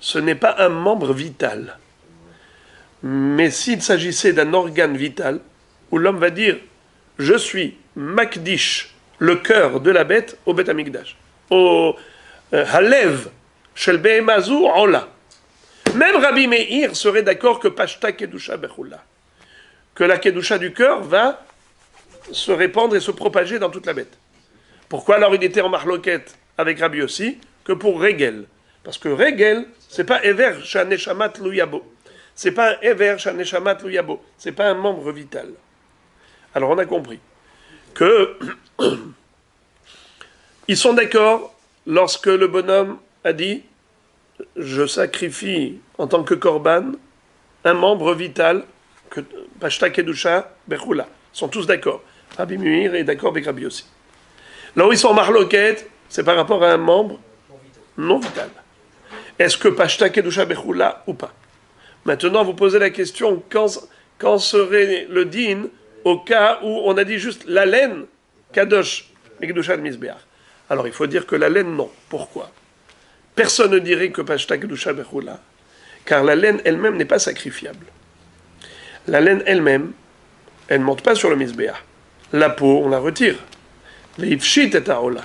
Ce n'est pas un membre vital. Mais s'il s'agissait d'un organe vital, où l'homme va dire je suis Makdish, le cœur de la bête, au Bet Amikdash. Au Halev, Shel Behemazu, Ola. Même Rabbi Meir serait d'accord que Pashta Kedusha Bechula. Que la Kedusha du cœur va se répandre et se propager dans toute la bête. Pourquoi alors il était en marloquette avec Rabbi Yossi que pour Régel? Parce que Régel, c'est pas Ever Shaneshamat Louyabo. C'est pas un Ever Shaneshamat Louyabo. C'est pas un membre vital. Alors on a compris que ils sont d'accord lorsque le bonhomme a dit je sacrifie en tant que korban un membre vital que Pashta Kedusha Bechula. Ils sont tous d'accord. Rabbi Meir est d'accord avec Rabbi Yossi. Là où ils sont en marloquette, c'est par rapport à un membre non vital. Est-ce que Pashta Kedusha Bechula ou pas? Maintenant, vous posez la question quand serait le din au cas où on a dit juste la laine Kadosh Kedusha de Mizbeach. Alors il faut dire que la laine non. Pourquoi? Personne ne dirait que Pashta Kedusha Bechula, car la laine elle-même n'est pas sacrifiable. La laine elle-même, elle ne monte pas sur le Mizbeach. La peau, on la retire. Ve'ifshit et ha'ola.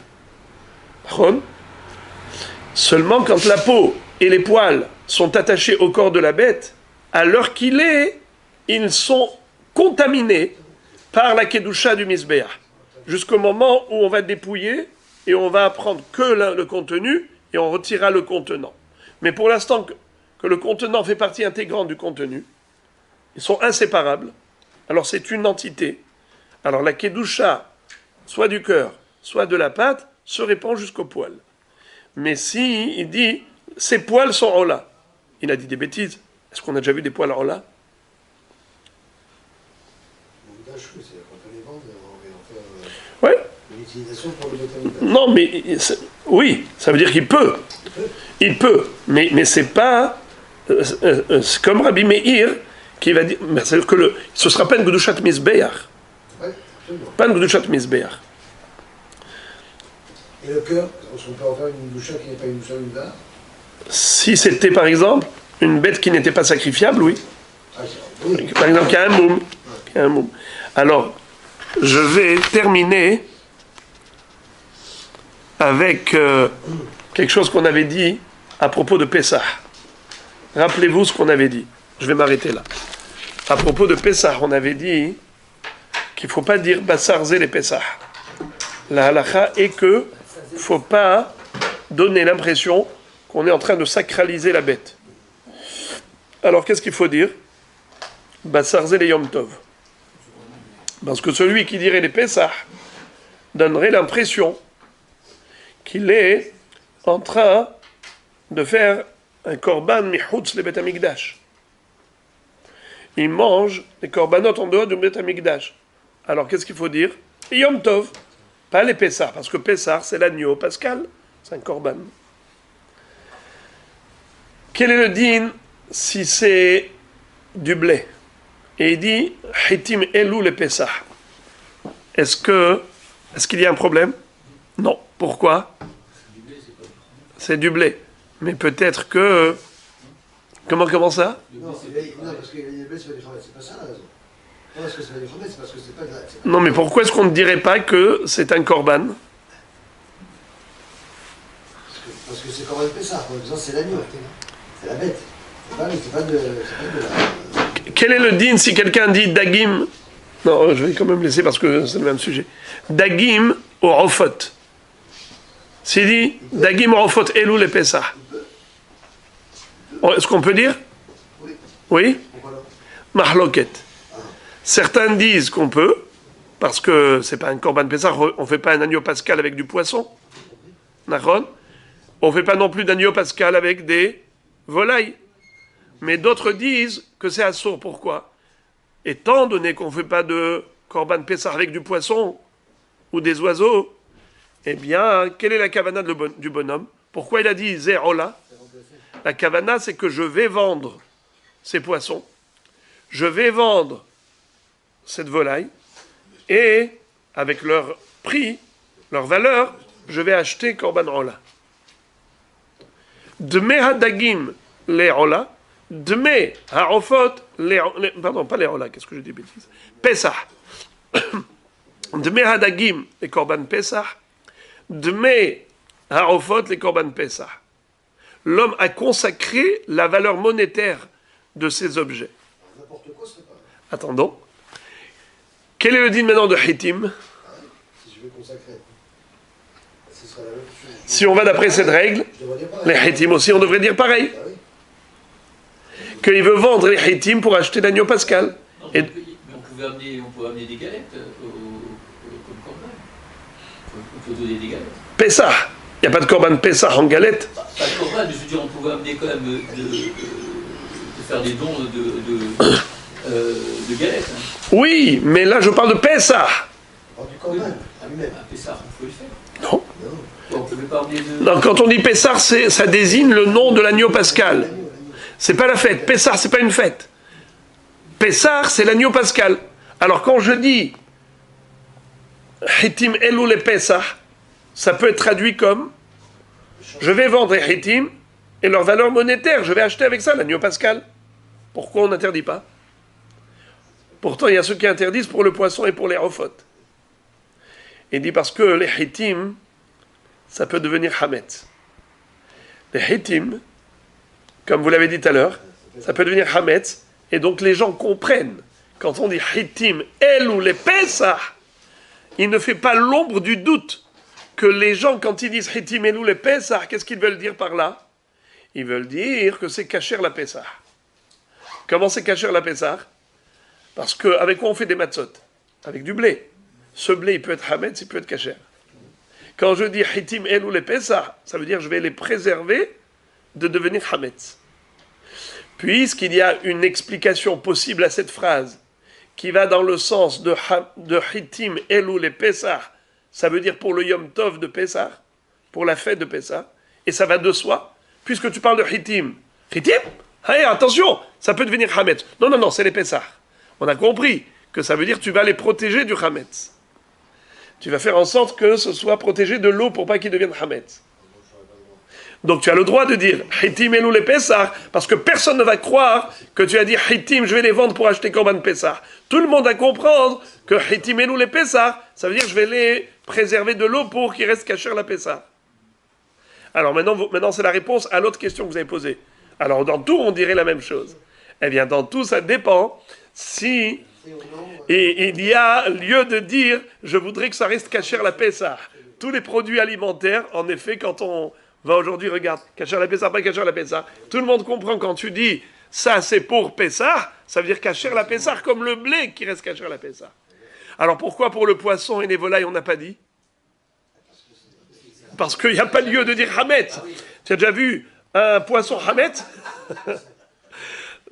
Seulement quand la peau et les poils sont attachés au corps de la bête, à l'heure qu'il est, ils sont contaminés par la Kedusha du Mizbeach. Jusqu'au moment où on va dépouiller et on va prendre que le contenu et on retirera le contenant. Mais pour l'instant que le contenant fait partie intégrante du contenu, ils sont inséparables. Alors c'est une entité. Alors la Kedusha, soit du cœur, soit de la pâte, se répand jusqu'au poil. Mais si il dit ces poils sont Ola, il a dit des bêtises. Est-ce qu'on a déjà vu des poils Ola? Ouais. Non, mais oui, ça veut dire qu'il peut. Il peut, mais c'est pas c'est comme Rabbi Meir qui va dire, c'est-à-dire que ce sera pas une Gedushat Mizbeach. Pas une Gedushat Mizbeach. Et le cœur, on peut en faire une Gedusha qui n'est pas une Gedusha Mizbeach? Si c'était par exemple une bête qui n'était pas sacrifiable, oui. Oui. Par exemple, qui a un moum. Alors, je vais terminer avec quelque chose qu'on avait dit à propos de Pessah. Rappelez-vous ce qu'on avait dit. Je vais m'arrêter là. À propos de Pessah, on avait dit qu'il ne faut pas dire Bassar Zé les Pessah. La halakha est que il ne faut pas donner l'impression qu'on est en train de sacraliser la bête. Alors qu'est-ce qu'il faut dire? Bassar Zé les Yom Tov. Parce que celui qui dirait les Pessah donnerait l'impression qu'il est en train de faire un korban michutz le Bet Hamikdash. Il mange les korbanot en dehors du Bet Hamikdash. Alors qu'est-ce qu'il faut dire? Yom Tov, pas les Pessah, parce que Pessah c'est l'agneau pascal, c'est un korban. Quel est le din si c'est du blé? Et il dit Hitim elou le Pessah. Est-ce qu'il y a un problème? Non. Pourquoi? C'est du blé. Mais peut-être que. Comment ça? Non, parce que le blé, c'est pas du chametz, c'est pas ça la raison. Non, parce que c'est pas du chametz, c'est parce que c'est pas de la. Non, mais pourquoi est-ce qu'on ne dirait pas que c'est un korban? Parce que c'est korban Pessah, par exemple, c'est l'agneau. C'est la bête. C'est pas de la. Quel est le din si quelqu'un dit dagim? Non, je vais quand même laisser parce que c'est le même sujet. Dagim au rofot. S'il dit dagim au rofot elou le Pessah. Est-ce qu'on peut dire? Oui. Mahloket. Certains disent qu'on peut, parce que c'est pas un korban Pessah, on ne fait pas un agneau pascal avec du poisson. D'accord? On ne fait pas non plus d'agneau pascal avec des volailles. Mais d'autres disent que c'est assourd. Pourquoi? Étant donné qu'on ne fait pas de korban Pessah avec du poisson ou des oiseaux, eh bien, quelle est la kavana du bonhomme? Pourquoi il a dit Zérola? La kavana, c'est que je vais vendre ces poissons, je vais vendre cette volaille, et avec leur prix, leur valeur, je vais acheter korban rola. Dme hadagim les rola, dme harofot les pardon, pas les rola, qu'est-ce que je dis bêtise? Pesach. Dme hadagim les korban Pesach, dme harofot les korban Pesach. L'homme a consacré la valeur monétaire de ces objets. N'importe quoi, c'est pas. Attendons. Quel est le din maintenant de Hitim? Si je veux consacrer, ce sera la même chose. Si on va d'après cette règle, les Hitim aussi, on devrait dire pareil. Ah oui. Qu'il veut vendre les Hitim pour acheter l'agneau pascal. Non, Et- mais on pouvait amener des galettes comme corban. On peut donner des galettes. Pessah. Il n'y a pas de korban Pessah en galette. Pas de corban, mais je veux dire, on pouvait amener quand même de faire des dons de galettes. Hein. Oui, mais là je parle de Pessah. Alors, du korban, à lui-même. Un Pessah, on pouvait le faire. Non. Bon, on ne pouvait pas amener de. Non, quand on dit Pessah, ça désigne le nom de l'agneau pascal. C'est pas la fête. Pessah, c'est pas une fête. Pessah, c'est l'agneau pascal. Alors quand je dis Hitim elou le Pessah, ça peut être traduit comme je vais vendre les Hitim et leur valeur monétaire, je vais acheter avec ça l'agneau pascal. Pourquoi on n'interdit pas? Pourtant, il y a ceux qui interdisent pour le poisson et pour les rofotes. Il dit parce que les Hitim, ça peut devenir Hametz. Les Hitim, comme vous l'avez dit tout à l'heure, ça peut devenir Hametz, et donc les gens comprennent, quand on dit Hitim, elou les Pessah, il ne fait pas l'ombre du doute que les gens, quand ils disent Hitim elou les Pessah, qu'est-ce qu'ils veulent dire par là? Ils veulent dire que c'est Kacher la Pessah. Comment c'est Kacher la Pessah? Parce qu'avec quoi on fait des matzot? Avec du blé. Ce blé, il peut être Hametz, il peut être Kacher. Quand je dis Hitim elou les Pessah, ça veut dire que je vais les préserver de devenir Hametz. Puisqu'il y a une explication possible à cette phrase qui va dans le sens de Hitim elou les Pessah, ça veut dire pour le Yom Tov de Pessah, pour la fête de Pessah, et ça va de soi, puisque tu parles de Hitim. Hitim? Hey, attention, ça peut devenir Hametz. Non, c'est les Pessah. On a compris que ça veut dire que tu vas les protéger du Hametz. Tu vas faire en sorte que ce soit protégé de l'eau pour pas qu'il devienne Hametz. Donc tu as le droit de dire Hitim elou les Pessah, parce que personne ne va croire que tu as dit Hitim, je vais les vendre pour acheter Korban Pessah. Tout le monde va comprendre que Hitim elou les Pessah, ça veut dire je vais les préserver de l'eau pour qu'ils restent cachés la Pessah. Alors maintenant c'est la réponse à l'autre question que vous avez posée. Alors dans tout on dirait la même chose. Eh bien dans tout ça dépend si il y a lieu de dire je voudrais que ça reste caché la Pessah. Tous les produits alimentaires, en effet, quand on va aujourd'hui, regarde, cacher la Pessah, pas cacher la Pessah. Tout le monde comprend quand tu dis ça c'est pour Pessah, ça veut dire cacher la Pessah comme le blé qui reste caché la Pessah. Alors pourquoi pour le poisson et les volailles on n'a pas dit? Parce qu'il n'y a pas lieu de dire Hamet. Tu as déjà vu un poisson Hamet?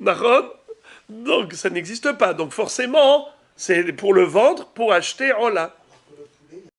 D'accord? Donc ça n'existe pas. Donc forcément, c'est pour le vendre, pour acheter Ola.